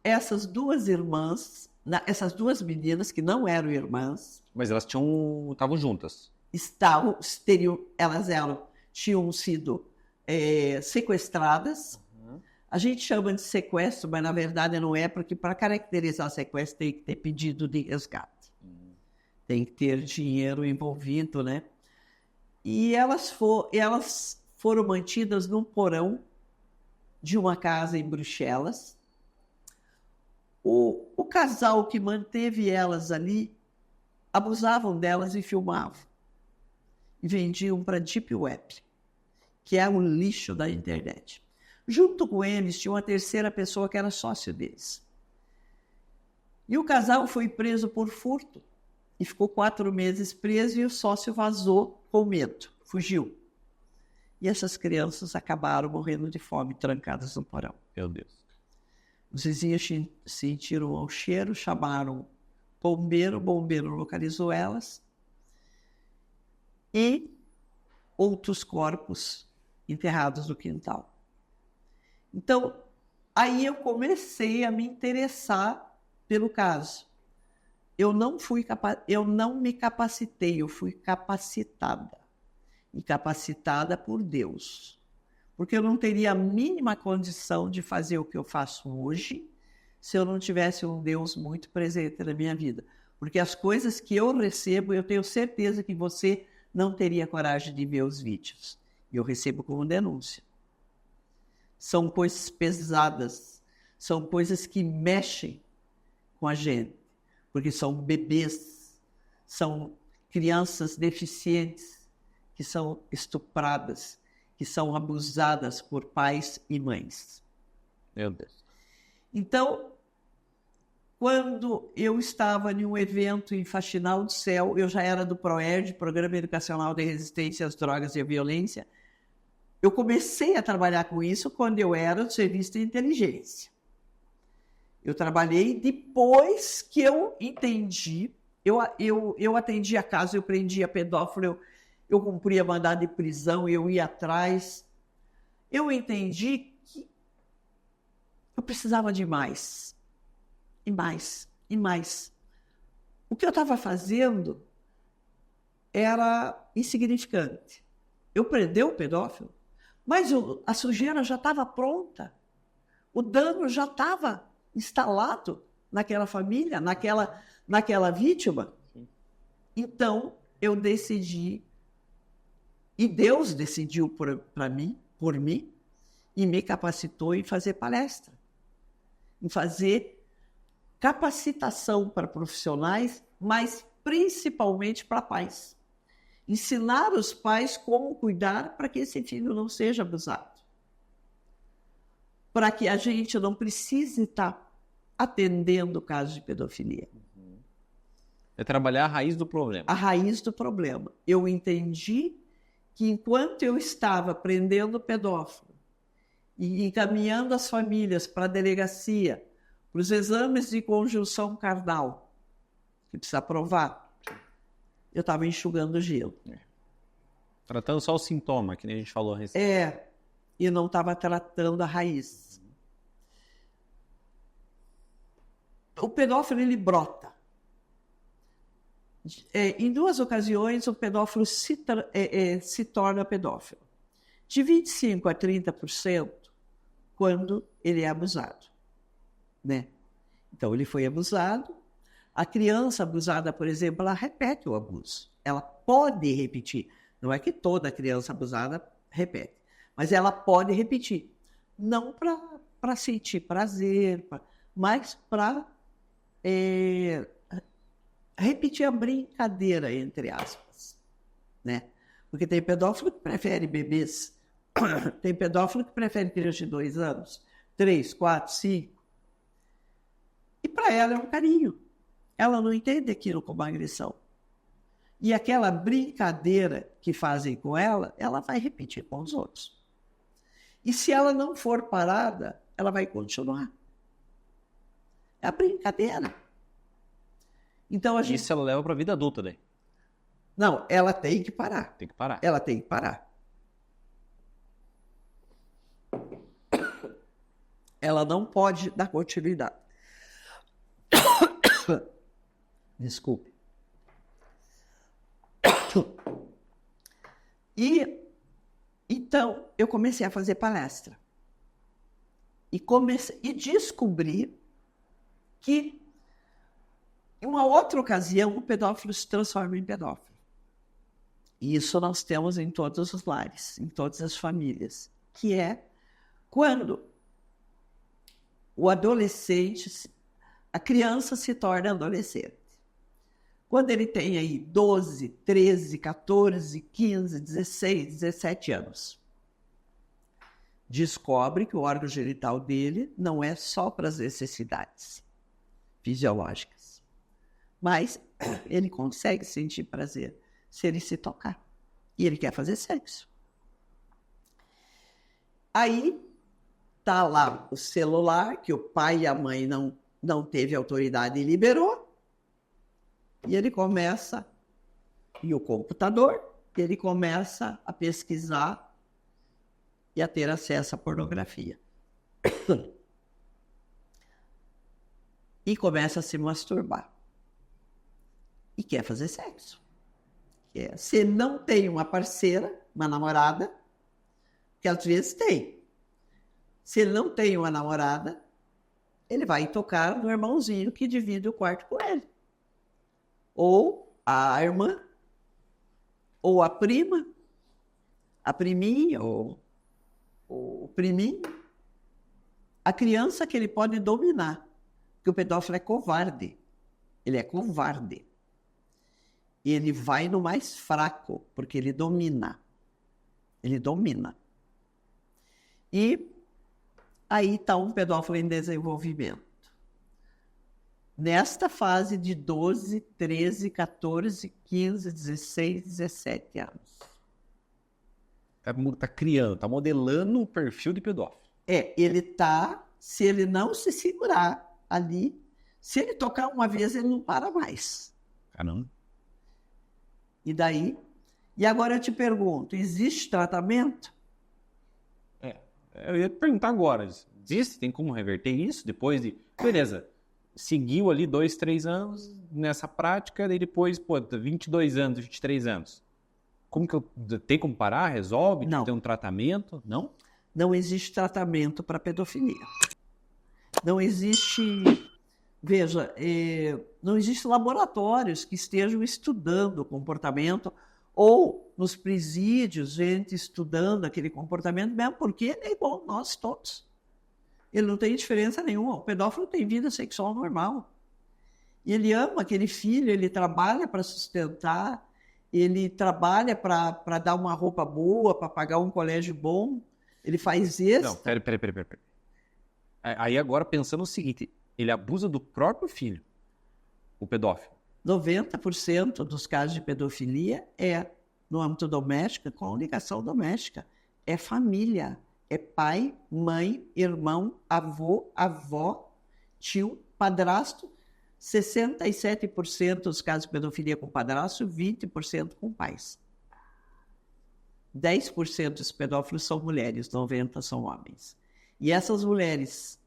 essas 2 irmãs, essas 2 meninas que não eram irmãs, Mas elas estavam juntas. tinham sido sequestradas. A gente chama de sequestro, mas na verdade não é, porque para caracterizar sequestro tem que ter pedido de resgate. Tem que ter dinheiro envolvido, né? E elas foram mantidas num porão de uma casa em Bruxelas. O casal que manteve elas ali abusavam delas e filmavam. E vendiam para a Deep Web, que é um lixo da internet. Junto com eles tinha uma terceira pessoa que era sócio deles. E o casal foi preso por furto. E ficou 4 meses preso e o sócio vazou com medo, fugiu. E essas crianças acabaram morrendo de fome, trancadas no porão. Meu Deus. Os vizinhos sentiram o cheiro, chamaram o bombeiro localizou elas. E outros corpos enterrados no quintal. Então, aí eu comecei a me interessar pelo caso. Eu não me capacitei, eu fui capacitada. E capacitada por Deus. Porque eu não teria a mínima condição de fazer o que eu faço hoje se eu não tivesse um Deus muito presente na minha vida. Porque as coisas que eu recebo, eu tenho certeza que você não teria coragem de ver os vídeos. E eu recebo como denúncia. São coisas pesadas, são coisas que mexem com a gente. Porque são bebês, são crianças deficientes que são estupradas, que são abusadas por pais e mães. Meu Deus. Então, quando eu estava em um evento em Faxinal do Céu, eu já era do PROERD, Programa Educacional de Resistência às Drogas e à Violência. Eu comecei a trabalhar com isso quando eu era do Serviço de Inteligência. Eu trabalhei depois que eu entendi, eu atendia casos, eu prendia pedófilo, eu cumpria mandado de prisão, eu ia atrás. Eu entendi que eu precisava de mais. E mais, e mais. O que eu estava fazendo era insignificante. Eu prendi o pedófilo, mas a sujeira já estava pronta. O dano já estava instalado naquela família, naquela vítima. Então, eu decidi, e Deus decidiu por mim, e me capacitou em fazer palestra, em fazer capacitação para profissionais, mas principalmente para pais. Ensinar os pais como cuidar para que esse filho não seja abusado. Para que a gente não precise estar atendendo casos de pedofilia. É trabalhar a raiz do problema. A raiz do problema. Eu entendi que enquanto eu estava prendendo pedófilo e encaminhando as famílias para a delegacia, para os exames de conjunção carnal, que precisa provar, eu estava enxugando gelo. Tratando só o sintoma, que nem a gente falou a respeito. E não estava tratando a raiz. O pedófilo, ele brota. Em 2 ocasiões, o pedófilo se torna pedófilo. De 25% a 30% quando ele é abusado. Né? Então, ele foi abusado. A criança abusada, por exemplo, ela repete o abuso. Ela pode repetir. Não é que toda criança abusada repete, mas ela pode repetir. Não para sentir prazer, mas para repetir a brincadeira, entre aspas. Né? Porque tem pedófilo que prefere bebês, tem pedófilo que prefere criança de 2 anos, 3, 4, 5. E para ela é um carinho. Ela não entende aquilo como agressão. E aquela brincadeira que fazem com ela, ela vai repetir com os outros. E se ela não for parada, ela vai continuar. É a brincadeira. Então a gente... Isso ela leva para a vida adulta, daí. Não, ela tem que parar. Tem que parar. Ela tem que parar. Ela não pode dar continuidade. Desculpe. E então eu comecei a fazer palestra. E descobri que em uma outra ocasião o pedófilo se transforma em pedófilo. E isso nós temos em todos os lares, em todas as famílias, que é quando o adolescente, a criança se torna adolescente. Quando ele tem aí 12, 13, 14, 15, 16, 17 anos, descobre que o órgão genital dele não é só para as necessidades fisiológicas, mas ele consegue sentir prazer se ele se tocar. E ele quer fazer sexo. Aí tá lá o celular, que o pai e a mãe não teve autoridade e liberou. E ele começa, e o computador, ele começa a pesquisar e a ter acesso à pornografia. E começa a se masturbar. E quer fazer sexo. Se não tem uma parceira, uma namorada, que às vezes tem. Se ele não tem uma namorada, ele vai tocar no irmãozinho que divide o quarto com ele. Ou a irmã, ou a prima, a priminha, ou o priminho. A criança que ele pode dominar, porque o pedófilo é covarde. Ele é covarde. ele vai no mais fraco, porque ele domina. Ele domina. E aí está um pedófilo em desenvolvimento. Nesta fase de 12, 13, 14, 15, 16, 17 anos. Tá criando, tá modelando o perfil de pedófilo. Ele tá, se ele não se segurar ali, se ele tocar uma vez, ele não para mais. Caramba. E daí? E agora eu te pergunto, existe tratamento? Eu ia te perguntar agora, existe? Tem como reverter isso depois de... Beleza, seguiu ali 2, 3 anos nessa prática, daí depois, 22 anos, 23 anos. Como que tem como parar? Resolve? Não. Tem um tratamento? Não? Não existe tratamento para pedofilia. Não existe... Veja, não existem laboratórios que estejam estudando o comportamento ou nos presídios, gente estudando aquele comportamento, mesmo porque ele é igual a nós todos. Ele não tem diferença nenhuma. O pedófilo tem vida sexual normal. E ele ama aquele filho, ele trabalha para sustentar, ele trabalha para dar uma roupa boa, para pagar um colégio bom, ele faz isso. Não, pera. Aí agora pensando o seguinte, ele abusa do próprio filho, o pedófilo. 90% dos casos de pedofilia é no âmbito doméstico, com ligação doméstica. É família, é pai, mãe, irmão, avô, avó, tio, padrasto. 67% dos casos de pedofilia com padrasto, 20% com pais. 10% dos pedófilos são mulheres, 90% são homens. E essas mulheres,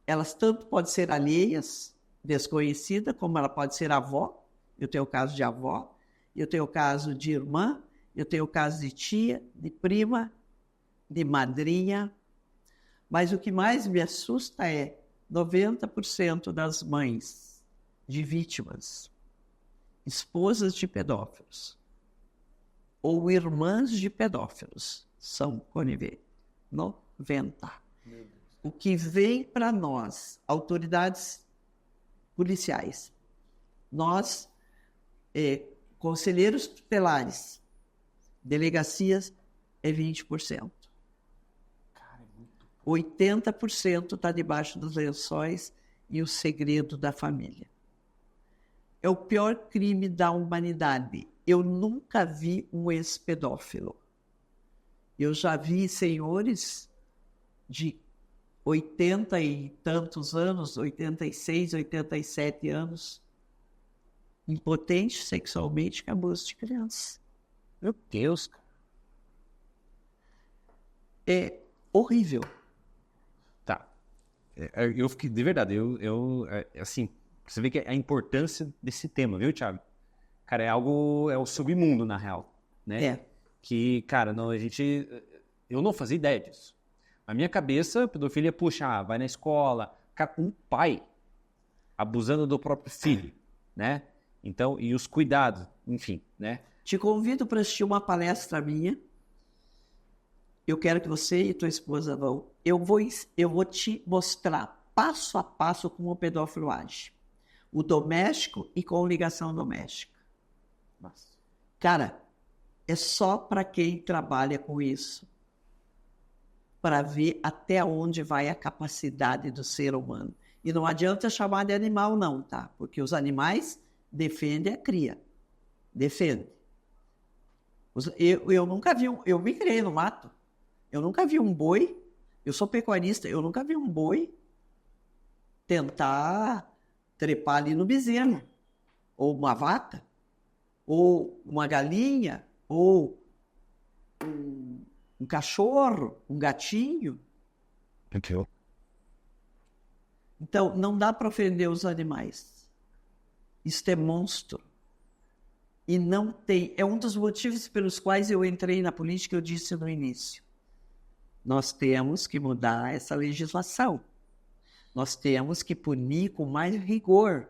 elas tanto podem ser alheias, desconhecidas, como ela pode ser avó. Eu tenho o caso de avó, eu tenho o caso de irmã, eu tenho o caso de tia, de prima, de madrinha. Mas o que mais me assusta é 90% das mães de vítimas, esposas de pedófilos ou irmãs de pedófilos são coniventes. 90%. O que vem para nós, autoridades policiais, nós, conselheiros tutelares, delegacias, é 20%. 80% está debaixo dos lençóis e o segredo da família. É o pior crime da humanidade. Eu nunca vi um ex-pedófilo. Eu já vi senhores de 80 e tantos anos, 86, 87 anos, impotentes sexualmente, que abusam de criança. Meu Deus, cara. É horrível. Tá. Eu fiquei, de verdade, assim, você vê que a importância desse tema, viu, Thiago? Cara, é o submundo, na real, né? Que, cara, eu não fazia ideia disso. Na minha cabeça, pedofilia, puxa, vai na escola, cara, um pai abusando do próprio filho, né? Então, e os cuidados, enfim, né? Te convido para assistir uma palestra minha. Eu quero que você e tua esposa vão. Eu vou te mostrar passo a passo como o pedófilo age. O doméstico e com ligação doméstica. Nossa. Cara, é só para quem trabalha com isso, para ver até onde vai a capacidade do ser humano. E não adianta chamar de animal não, tá? Porque os animais defendem a cria. Defendem. Eu nunca vi eu me criei no mato. Eu nunca vi um boi, eu sou pecuarista, eu nunca vi um boi tentar trepar ali no bezerro, ou uma vaca, ou uma galinha, ou um cachorro, um gatinho. Entendeu? Então, não dá para ofender os animais. Isto é monstro. E não tem... É um dos motivos pelos quais eu entrei na política, eu disse no início. Nós temos que mudar essa legislação. Nós temos que punir com mais rigor,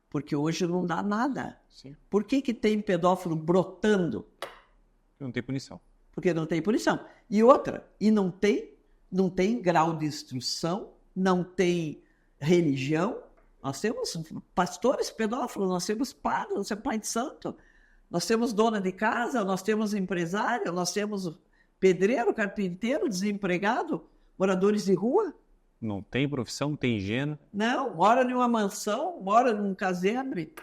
porque hoje não dá nada. Sim. Por que tem pedófilo brotando? Não tem punição. Porque não tem punição. E outra, não tem grau de instrução, não tem religião. Nós temos pastores pedófilos, nós temos padres, nós temos pai de santo. Nós temos dona de casa, nós temos empresário, nós temos pedreiro, carpinteiro, desempregado, moradores de rua. Não tem profissão, não tem gênero. Não, mora em uma mansão, mora num casebre.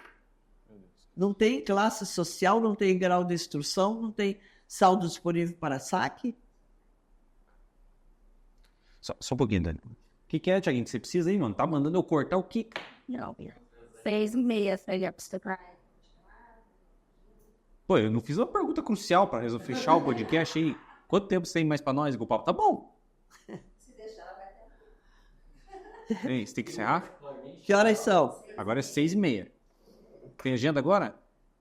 Não tem classe social, não tem grau de instrução, não tem saldo disponível para saque. Só um pouquinho, Dani. O que é, Thiaguinho, que você precisa aí, mano? Tá mandando eu cortar o quê? Não, 6:30 seria pra você. Pô, eu não fiz uma pergunta crucial pra resolver fechar o podcast aí. Quanto tempo você tem mais pra nós? O papo tá bom. Se deixar, vai ter. Ei, você tem que encerrar? Que horas são? Agora é 6:30. Tem agenda agora?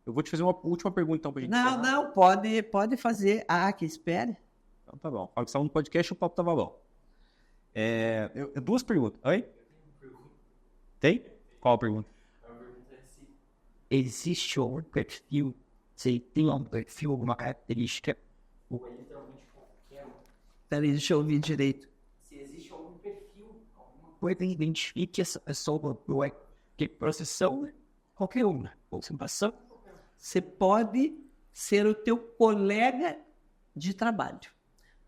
Eu vou te fazer uma última pergunta, então, pra gente encerrar. Não, pode fazer. Que espere. Então tá bom. Fala que você estava no podcast e o papo tava bom. Duas perguntas. Oi? Tem? Qual a pergunta? Existe um perfil, se tem um perfil, uma característica, ou é literalmente qualquer um? Peraí, deixa eu ouvir direito. Se existe algum perfil, alguma coisa que identifique essa pessoa, ou é que processão, qualquer uma, concentração. Você pode ser o teu colega de trabalho.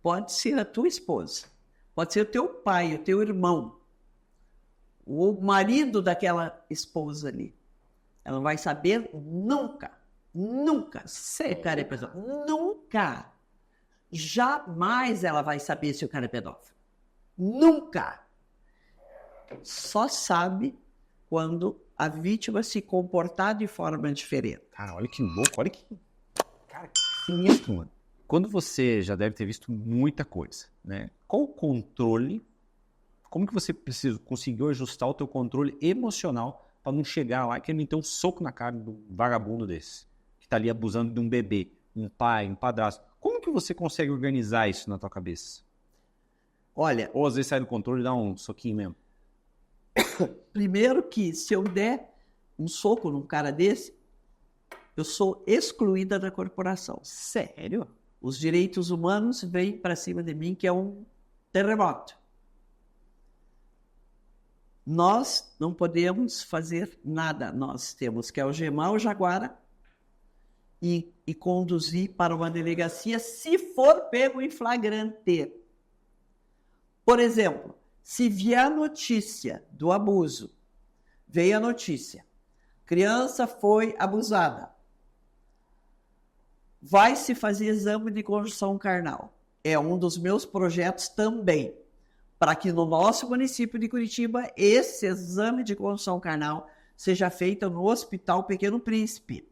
Pode ser a tua esposa. Pode ser o teu pai, o teu irmão. O marido daquela esposa ali. Ela não vai saber nunca. Nunca. Se o cara é pedófilo. Nunca. Jamais ela vai saber se o cara é pedófilo. Nunca. Só sabe quando a vítima se comportar de forma diferente. Cara, olha que louco, olha que... Cara, que sinistro, mano. Quando você já deve ter visto muita coisa, né? Qual o controle, como que você conseguiu ajustar o teu controle emocional para não chegar lá e querer meter um soco na cara de um vagabundo desse, que tá ali abusando de um bebê, um pai, um padrasto? Como que você consegue organizar isso na tua cabeça? Olha, Ou às vezes sai do controle e dá um soquinho mesmo. primeiro que se eu der um soco num cara desse, eu sou excluída da corporação. Sério? Os direitos humanos vêm para cima de mim, que é um terremoto. Nós não podemos fazer nada. Nós temos que algemar o jaguara e conduzir para uma delegacia se for pego em flagrante. Por exemplo, se vier a notícia do abuso, veio a notícia, criança foi abusada, vai se fazer exame de conjunção carnal. É um dos meus projetos também, para que no nosso município de Curitiba, esse exame de conjunção carnal seja feito no Hospital Pequeno Príncipe,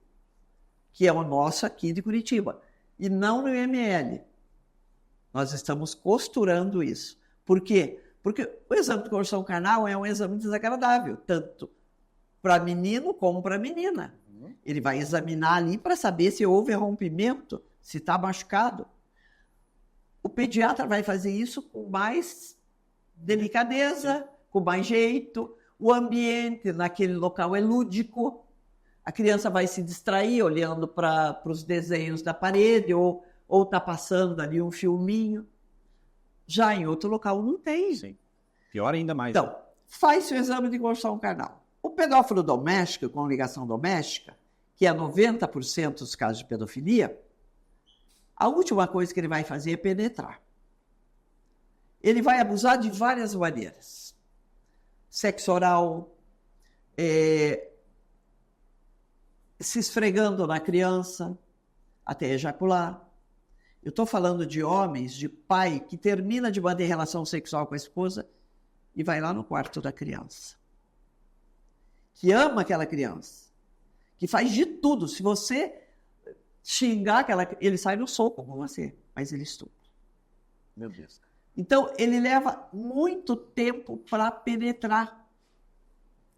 que é o nosso aqui de Curitiba, e não no IML. Nós estamos costurando isso. Por quê? Porque o exame de conjunção carnal é um exame desagradável, tanto para menino como para menina. Ele vai examinar ali para saber se houve rompimento, se está machucado. O pediatra vai fazer isso com mais delicadeza, com mais jeito. O ambiente naquele local é lúdico. A criança vai se distrair olhando para os desenhos da parede ou está passando ali um filminho. Já em outro local não tem. Sim. Pior ainda mais. Então, faz-se o exame de conjunção carnal. O pedófilo doméstico, com ligação doméstica, que é 90% dos casos de pedofilia, a última coisa que ele vai fazer é penetrar. Ele vai abusar de várias maneiras. Sexo oral, se esfregando na criança, até ejacular. Eu estou falando de homens, de pai, que termina de manter relação sexual com a esposa e vai lá no quarto da criança. Que ama aquela criança. Que faz de tudo. Se você xingar ele sai no soco com você, mas ele estupra. Meu Deus. Então, ele leva muito tempo para penetrar.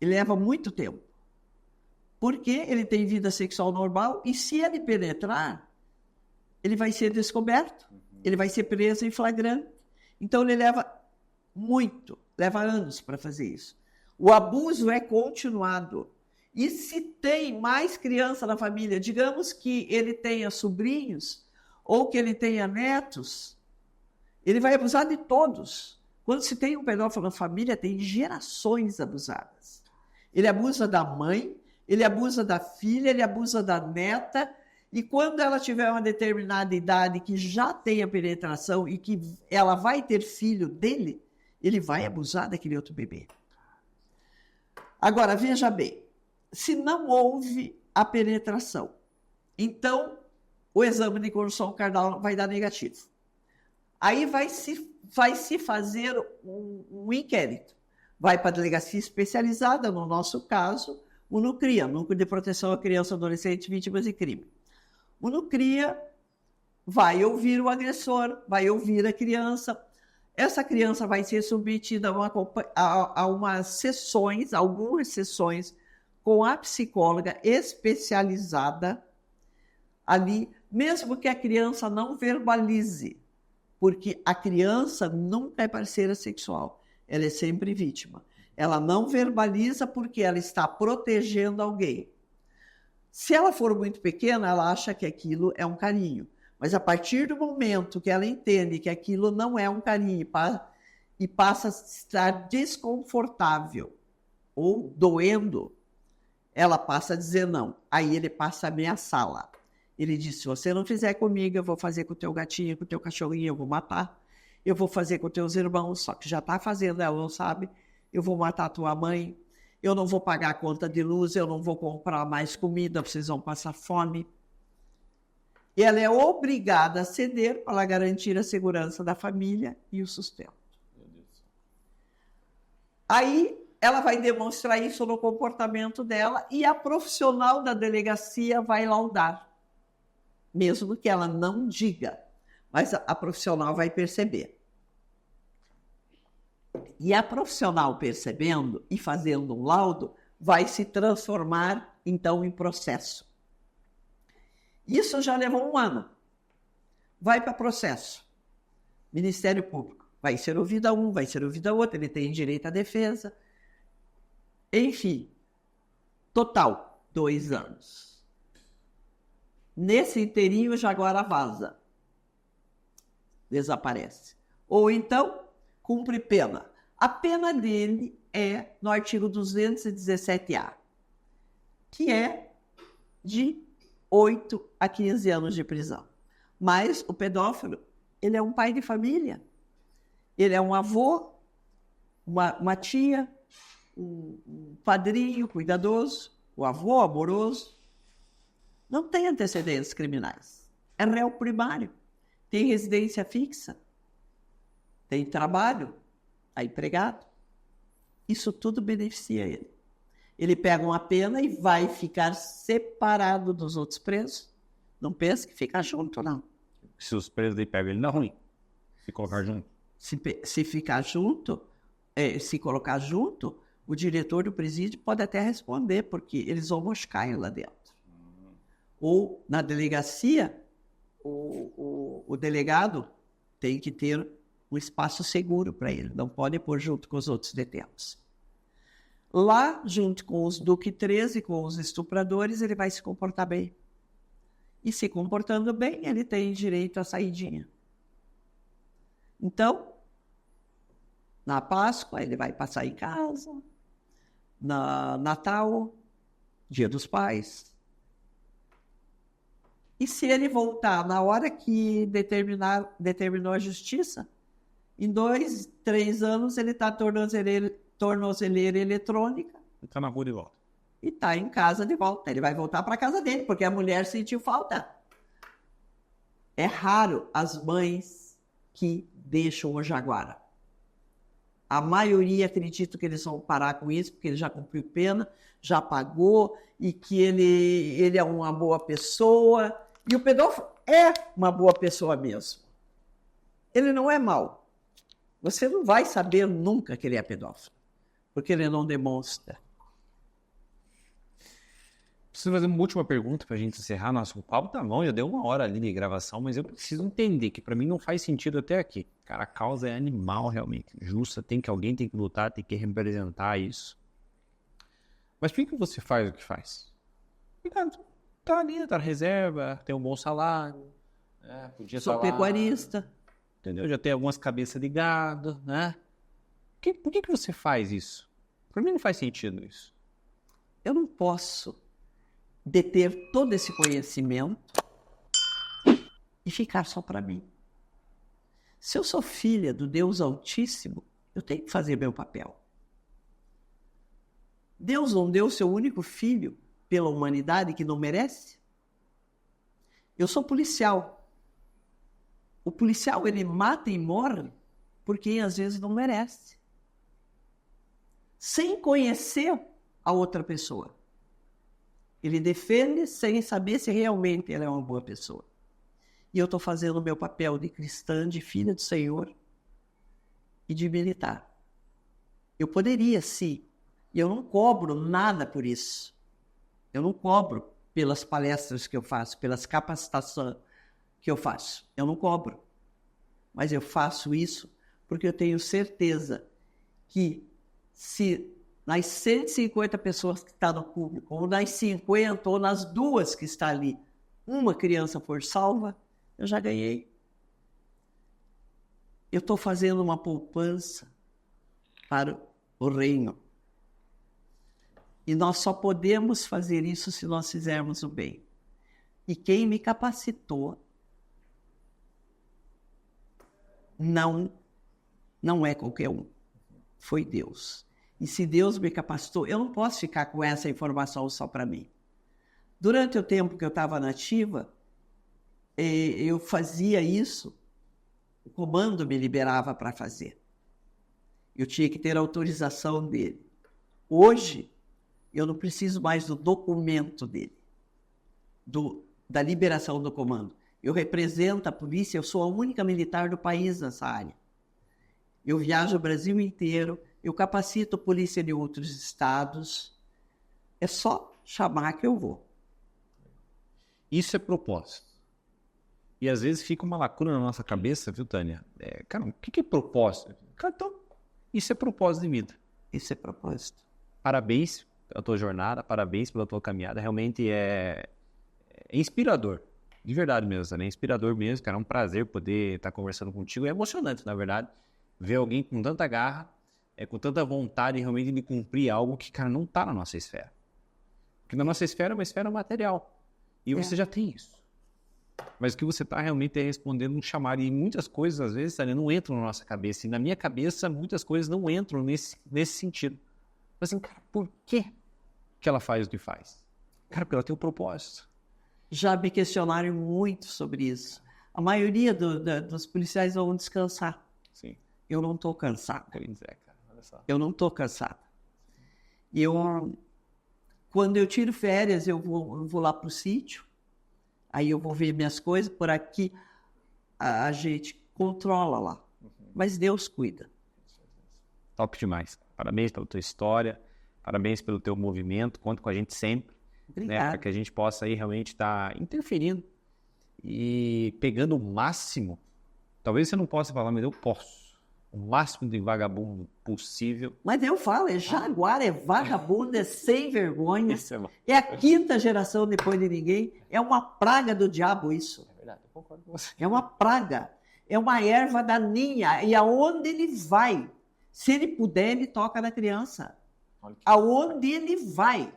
Ele leva muito tempo. Porque ele tem vida sexual normal e se ele penetrar, ele vai ser descoberto. Ele vai ser preso em flagrante. Então, ele leva anos para fazer isso. O abuso é continuado. E se tem mais criança na família, digamos que ele tenha sobrinhos ou que ele tenha netos, ele vai abusar de todos. Quando se tem um pedófilo na família, tem gerações abusadas. Ele abusa da mãe, ele abusa da filha, ele abusa da neta, E quando ela tiver uma determinada idade que já tenha penetração e que ela vai ter filho dele, ele vai abusar daquele outro bebê. Agora, veja bem, se não houve a penetração, então o exame de conjunção carnal vai dar negativo. Aí vai se fazer um inquérito. Vai para a delegacia especializada, no nosso caso, o NUCRIA, Núcleo de Proteção à Criança e Adolescente Vítimas de Crime. O NUCRIA vai ouvir o agressor, vai ouvir a criança. Essa criança vai ser submetida a umas sessões, algumas sessões, com a psicóloga especializada ali, mesmo que a criança não verbalize, porque a criança nunca é parceira sexual, ela é sempre vítima. Ela não verbaliza porque ela está protegendo alguém. Se ela for muito pequena, ela acha que aquilo é um carinho. Mas a partir do momento que ela entende que aquilo não é um carinho e passa a estar desconfortável ou doendo, ela passa a dizer não. Aí ele passa a ameaçá-la. Ele diz, se você não fizer comigo, eu vou fazer com o teu gatinho, com o teu cachorrinho, eu vou matar. Eu vou fazer com os teus irmãos, só que já está fazendo, ela não sabe. Eu vou matar a tua mãe. Eu não vou pagar a conta de luz, eu não vou comprar mais comida, vocês vão passar fome. E ela é obrigada a ceder para garantir a segurança da família e o sustento. Aí ela vai demonstrar isso no comportamento dela e a profissional da delegacia vai laudar. Mesmo que ela não diga, mas a profissional vai perceber. E a profissional percebendo e fazendo um laudo vai se transformar, então, em processo. Isso já levou 1 ano. Vai para processo. Ministério Público. Vai ser ouvida um, vai ser ouvida outro, ele tem direito à defesa. Enfim, total, 2 anos. Nesse inteirinho, o Jaguara vaza. Desaparece. Ou então, cumpre pena. A pena dele é no artigo 217-A, que é de 8 a 15 anos de prisão. Mas o pedófilo, ele é um pai de família. Ele é um avô, uma tia, um padrinho cuidadoso, o avô amoroso. Não tem antecedentes criminais. É réu primário. Tem residência fixa. Tem trabalho. Está empregado. Isso tudo beneficia ele. Ele pega uma pena e vai ficar separado dos outros presos. Não pensa que fica junto, não. Se os presos aí pegam ele, não é ruim. Se colocar junto. Se ficar junto, se colocar junto, o diretor do presídio pode até responder, porque eles vão moscar lá dentro. Ou na delegacia, o delegado tem que ter um espaço seguro para ele. Não pode pôr junto com os outros detentos. Lá, junto com os Duque 13, com os estupradores, ele vai se comportar bem. E se comportando bem, ele tem direito à saidinha. Então, na Páscoa, ele vai passar em casa. Na Natal, Dia dos Pais. E se ele voltar na hora que determinou a justiça, em 2, 3 anos, ele está tornozeleira eletrônica. Está na rua de volta. E está em casa de volta. Ele vai voltar para a casa dele, porque a mulher sentiu falta. É raro as mães que deixam o Jaguara. A maioria acredita que eles vão parar com isso, porque ele já cumpriu pena, já pagou, e que ele é uma boa pessoa. E o pedófilo é uma boa pessoa mesmo. Ele não é mau. Você não vai saber nunca que ele é pedófilo, porque ele não demonstra. Preciso fazer uma última pergunta pra gente encerrar. Nossa, o papo tá bom, já deu 1 hora ali de gravação, mas eu preciso entender que pra mim não faz sentido até aqui. Cara, a causa é animal realmente, justa, alguém tem que lutar, tem que representar isso. Mas por que você faz o que faz? Porque tá ali, tá na reserva, tem um bom salário, podia Sou pecuarista. Entendeu? Já tem algumas cabeças de gado, né? Por que você faz isso? Pra mim não faz sentido isso. Eu não posso deter todo esse conhecimento e ficar só para mim. Se eu sou filha do Deus Altíssimo, eu tenho que fazer meu papel. Deus não deu seu único filho pela humanidade que não merece? Eu sou policial. O policial, ele mata e morre por quem às vezes não merece. Sem conhecer a outra pessoa. Ele defende sem saber se realmente ela é uma boa pessoa. E eu estou fazendo o meu papel de cristã, de filha do Senhor e de militar. Eu poderia, sim. E eu não cobro nada por isso. Eu não cobro pelas palestras que eu faço, pelas capacitações que eu faço. Eu não cobro. Mas eu faço isso porque eu tenho certeza que se nas 150 pessoas que estão no público, ou nas 50, ou nas 2 que estão ali, uma criança for salva, eu já ganhei. Eu estou fazendo uma poupança para o reino. E nós só podemos fazer isso se nós fizermos o bem. E quem me capacitou não é qualquer um. Foi Deus. E se Deus me capacitou, eu não posso ficar com essa informação só para mim. Durante o tempo que eu estava na ativa, eu fazia isso, o comando me liberava para fazer. Eu tinha que ter autorização dele. Hoje, eu não preciso mais do documento dele, da liberação do comando. Eu represento a polícia, eu sou a única militar do país nessa área. Eu viajo o Brasil inteiro, eu capacito polícia de outros estados. É só chamar que eu vou. Isso é propósito. E às vezes fica uma lacuna na nossa cabeça, viu, Tânia? Cara, o que é propósito? Cara, então, isso é propósito de vida. Isso é propósito. Parabéns pela tua jornada, parabéns pela tua caminhada. Realmente é inspirador. De verdade mesmo, Tânia. É inspirador mesmo, cara. É um prazer poder estar conversando contigo. É emocionante, na verdade, ver alguém com tanta garra, com tanta vontade realmente de cumprir algo que, cara, não está na nossa esfera. Porque na nossa esfera é uma esfera material. E você já tem isso. Mas o que você está realmente é respondendo um chamado. E muitas coisas, às vezes, Tânia, não entram na nossa cabeça. E na minha cabeça, muitas coisas não entram nesse sentido. Mas assim, cara, por que ela faz o que faz? Cara, porque ela tem um propósito. Já me questionaram muito sobre isso. A maioria dos policiais vão descansar. Sim. Eu não estou cansado. Cara, olha só. Eu não estou cansado. Quando eu tiro férias, eu vou lá para o sítio. Aí eu vou ver minhas coisas. Por aqui, a gente controla lá. Mas Deus cuida. Top demais. Parabéns pela tua história. Parabéns pelo teu movimento. Conta com a gente sempre. Né, para que a gente possa aí realmente estar interferindo e pegando o máximo. Talvez você não possa falar, mas eu posso. O máximo de vagabundo possível. Mas eu falo, é jaguar, é vagabundo, é sem vergonha. Isso é É a 5ª geração depois de ninguém. É uma praga do diabo isso. É verdade, eu concordo com você. É uma praga. É uma erva daninha. E aonde ele vai, se ele puder, ele toca na criança. Aonde ele vai.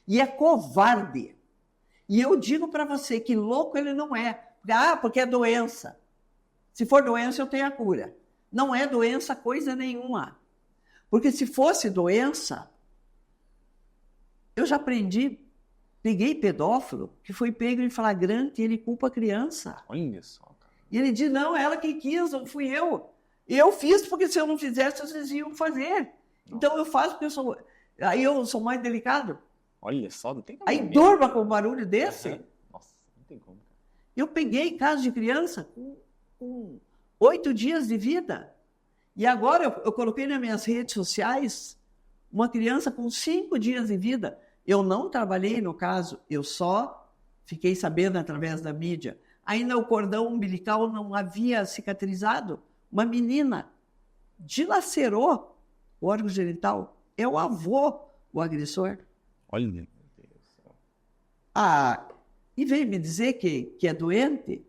E é covarde. E eu digo para você que louco ele não é. Porque é doença. Se for doença, eu tenho a cura. Não é doença coisa nenhuma. Porque se fosse doença, eu já aprendi. Peguei pedófilo, que foi pego em flagrante e ele culpa a criança. Olha só, cara. E ele diz, não, ela que quis, não fui eu. Eu fiz porque se eu não fizesse, vocês iam fazer. Não. Então eu faço porque aí eu sou mais delicado. Olha só, não tem como. Aí durma com um barulho desse. Uhum. Nossa, não tem como. Eu peguei caso de criança com 8 dias de vida. E agora eu coloquei nas minhas redes sociais uma criança com 5 dias de vida. Eu não trabalhei no caso, eu só fiquei sabendo através da mídia. Ainda o cordão umbilical não havia cicatrizado. Uma menina dilacerou o órgão genital. É o avô, o agressor. Olha, meu Deus do céu. E veio me dizer que é doente.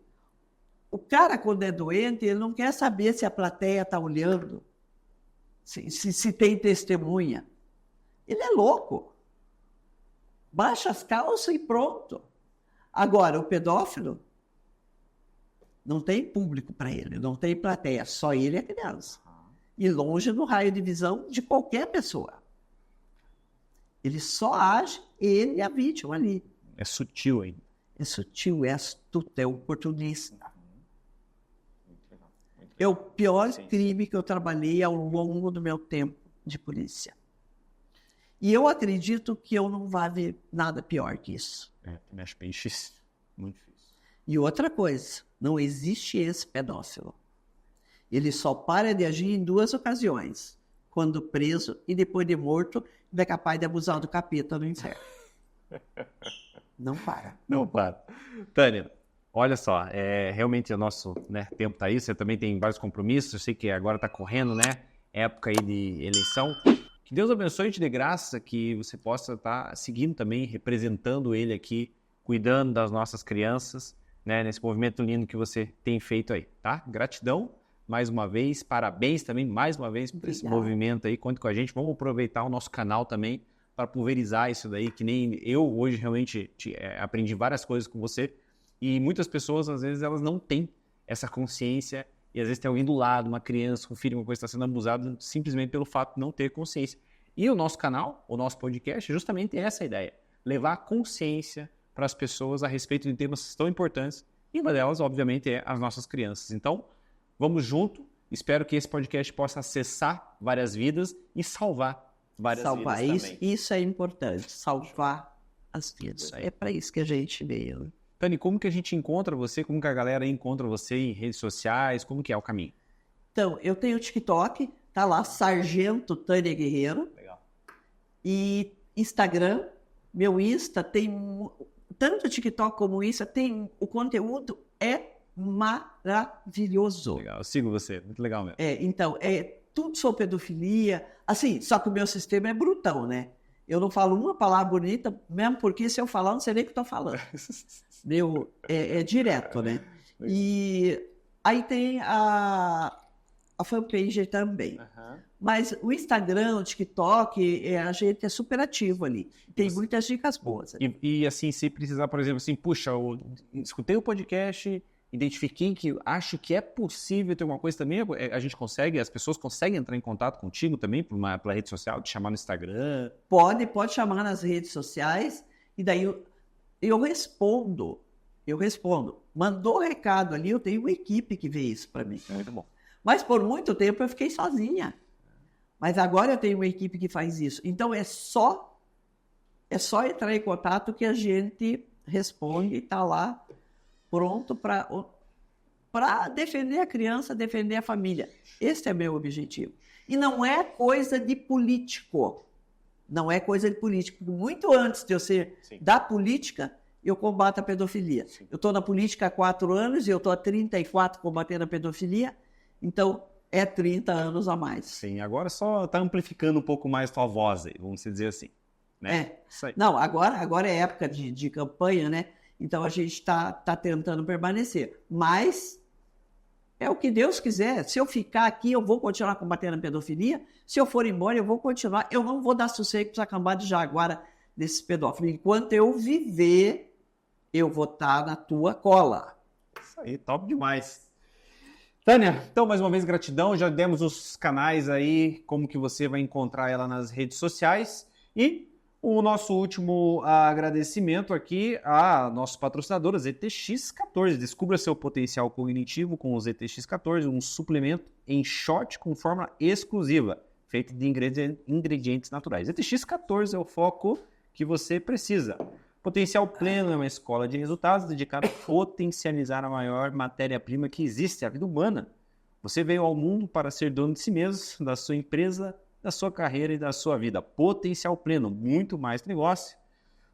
O cara, quando é doente, ele não quer saber se a plateia está olhando, se tem testemunha. Ele é louco. Baixa as calças e pronto. Agora, o pedófilo, Não tem público para ele, não tem plateia, só ele é criança. E longe do raio de visão de qualquer pessoa. Ele só age, ele e a vítima ali. É sutil ainda. É sutil, é astuto, é oportunista. É o pior crime que eu trabalhei ao longo do meu tempo de polícia. E eu acredito que eu não vá ver nada pior que isso. Me acho bem difícil. Muito difícil. E outra coisa, não existe esse pedófilo. Ele só para de agir em 2 ocasiões. Quando preso e depois de morto, ele é capaz de abusar do capeta no inferno. Não para. Não para. Tânia, olha só, realmente o nosso tempo tá aí, você também tem vários compromissos, eu sei que agora tá correndo, época aí de eleição. Que Deus abençoe e te dê graça, que você possa estar seguindo também, representando ele aqui, cuidando das nossas crianças, nesse movimento lindo que você tem feito aí, tá? Gratidão, mais uma vez, parabéns também, mais uma vez, por esse movimento aí, conte com a gente, vamos aproveitar o nosso canal também para pulverizar isso daí, que nem eu hoje realmente aprendi várias coisas com você, e muitas pessoas, às vezes, elas não têm essa consciência, e às vezes tem alguém do lado, uma criança, um filho, uma coisa que está sendo abusada, simplesmente pelo fato de não ter consciência. E o nosso canal, o nosso podcast, justamente é essa ideia, levar consciência para as pessoas a respeito de temas tão importantes, e uma delas, obviamente, é as nossas crianças. Então, vamos junto, espero que esse podcast possa acessar várias vidas e salvar várias vidas também. Isso é importante, salvar as vidas. É para isso que a gente veio. Tânia, como que a gente encontra você? Como que a galera encontra você em redes sociais? Como que é o caminho? Então, eu tenho o TikTok, tá lá, Sargento Tânia Guerreiro. Legal. E Instagram, meu Insta tem, tanto o TikTok como o Insta, o conteúdo é maravilhoso. Legal, eu sigo você, muito legal mesmo. Então, tudo sobre pedofilia, assim, só que o meu sistema é brutão, né? Eu não falo uma palavra bonita, mesmo porque se eu falar, não sei nem o que estou falando. É direto, né? E aí tem a fanpage também. Uhum. Mas o Instagram, o TikTok, a gente é super ativo ali. Tem muitas dicas boas. E assim, se precisar, por exemplo, assim, puxa, eu escutei o podcast, identifiquei que acho que é possível ter alguma coisa também, a gente consegue, as pessoas conseguem entrar em contato contigo também pela rede social, te chamar no Instagram? Pode chamar nas redes sociais, e daí eu respondo. Mandou recado ali, eu tenho uma equipe que vê isso para mim. Muito bom. Mas por muito tempo eu fiquei sozinha. Mas agora eu tenho uma equipe que faz isso. Então é só entrar em contato que a gente responde e está lá pronto para defender a criança, defender a família. Esse é meu objetivo. E não é coisa de político. Não é coisa de político. Muito antes de eu ser da política, eu combato a pedofilia. Sim. Eu estou na política há 4 anos e eu estou há 34 combatendo a pedofilia. Então, é 30 anos a mais. Sim, agora só está amplificando um pouco mais tua voz aí, vamos dizer assim. Né? Isso aí. Não, agora é época de campanha, né? Então a gente está tentando permanecer. Mas é o que Deus quiser. Se eu ficar aqui, eu vou continuar combatendo a pedofilia. Se eu for embora, eu vou continuar. Eu não vou dar sossego para essa cambada de jaguara desses pedófilos. Enquanto eu viver, eu vou estar na tua cola. Isso aí, top demais. Tânia, então mais uma vez gratidão. Já demos os canais aí, como que você vai encontrar ela nas redes sociais. E o nosso último agradecimento aqui a nossos patrocinadores, ZTX14. Descubra seu potencial cognitivo com o ZTX14, um suplemento em shot com fórmula exclusiva, feito de ingredientes naturais. ZTX14 é o foco que você precisa. Potencial Pleno é uma escola de resultados dedicada a potencializar a maior matéria-prima que existe, a vida humana. Você veio ao mundo para ser dono de si mesmo, da sua empresa, da sua carreira e da sua vida. Potencial Pleno, muito mais negócio,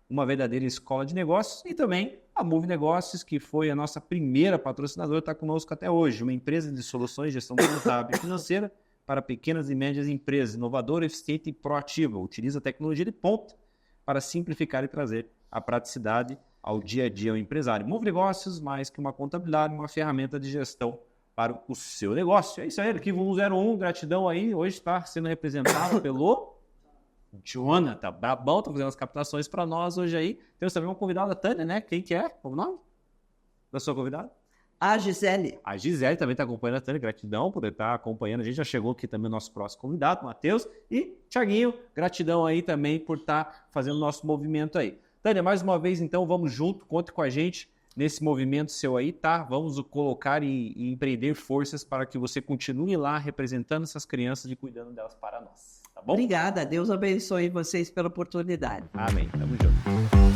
uma verdadeira escola de negócios, e também a Move Negócios, que foi a nossa primeira patrocinadora, está conosco até hoje, uma empresa de soluções de gestão contábil e financeira para pequenas e médias empresas, inovadora, eficiente e proativa. Utiliza a tecnologia de ponta para simplificar e trazer a praticidade ao dia a dia ao empresário. Move Negócios, mais que uma contabilidade, uma ferramenta de gestão para o seu negócio. É isso aí, Arquivo 101, gratidão aí. Hoje está sendo representado pelo Jonathan, brabão, está fazendo as captações para nós hoje aí. Temos também uma convidada, Tânia, né? Quem que é? Qual o nome da sua convidada? A Gisele. A Gisele também está acompanhando a Tânia. Gratidão por estar acompanhando. A gente já chegou aqui também o nosso próximo convidado, Matheus. E Thiaguinho, gratidão aí também por estar fazendo o nosso movimento aí. Tânia, mais uma vez, então, vamos junto. Conte com a gente nesse movimento seu aí, tá? Vamos colocar e empreender forças para que você continue lá representando essas crianças e cuidando delas para nós. Tá bom? Obrigada. Deus abençoe vocês pela oportunidade. Amém. Tamo junto.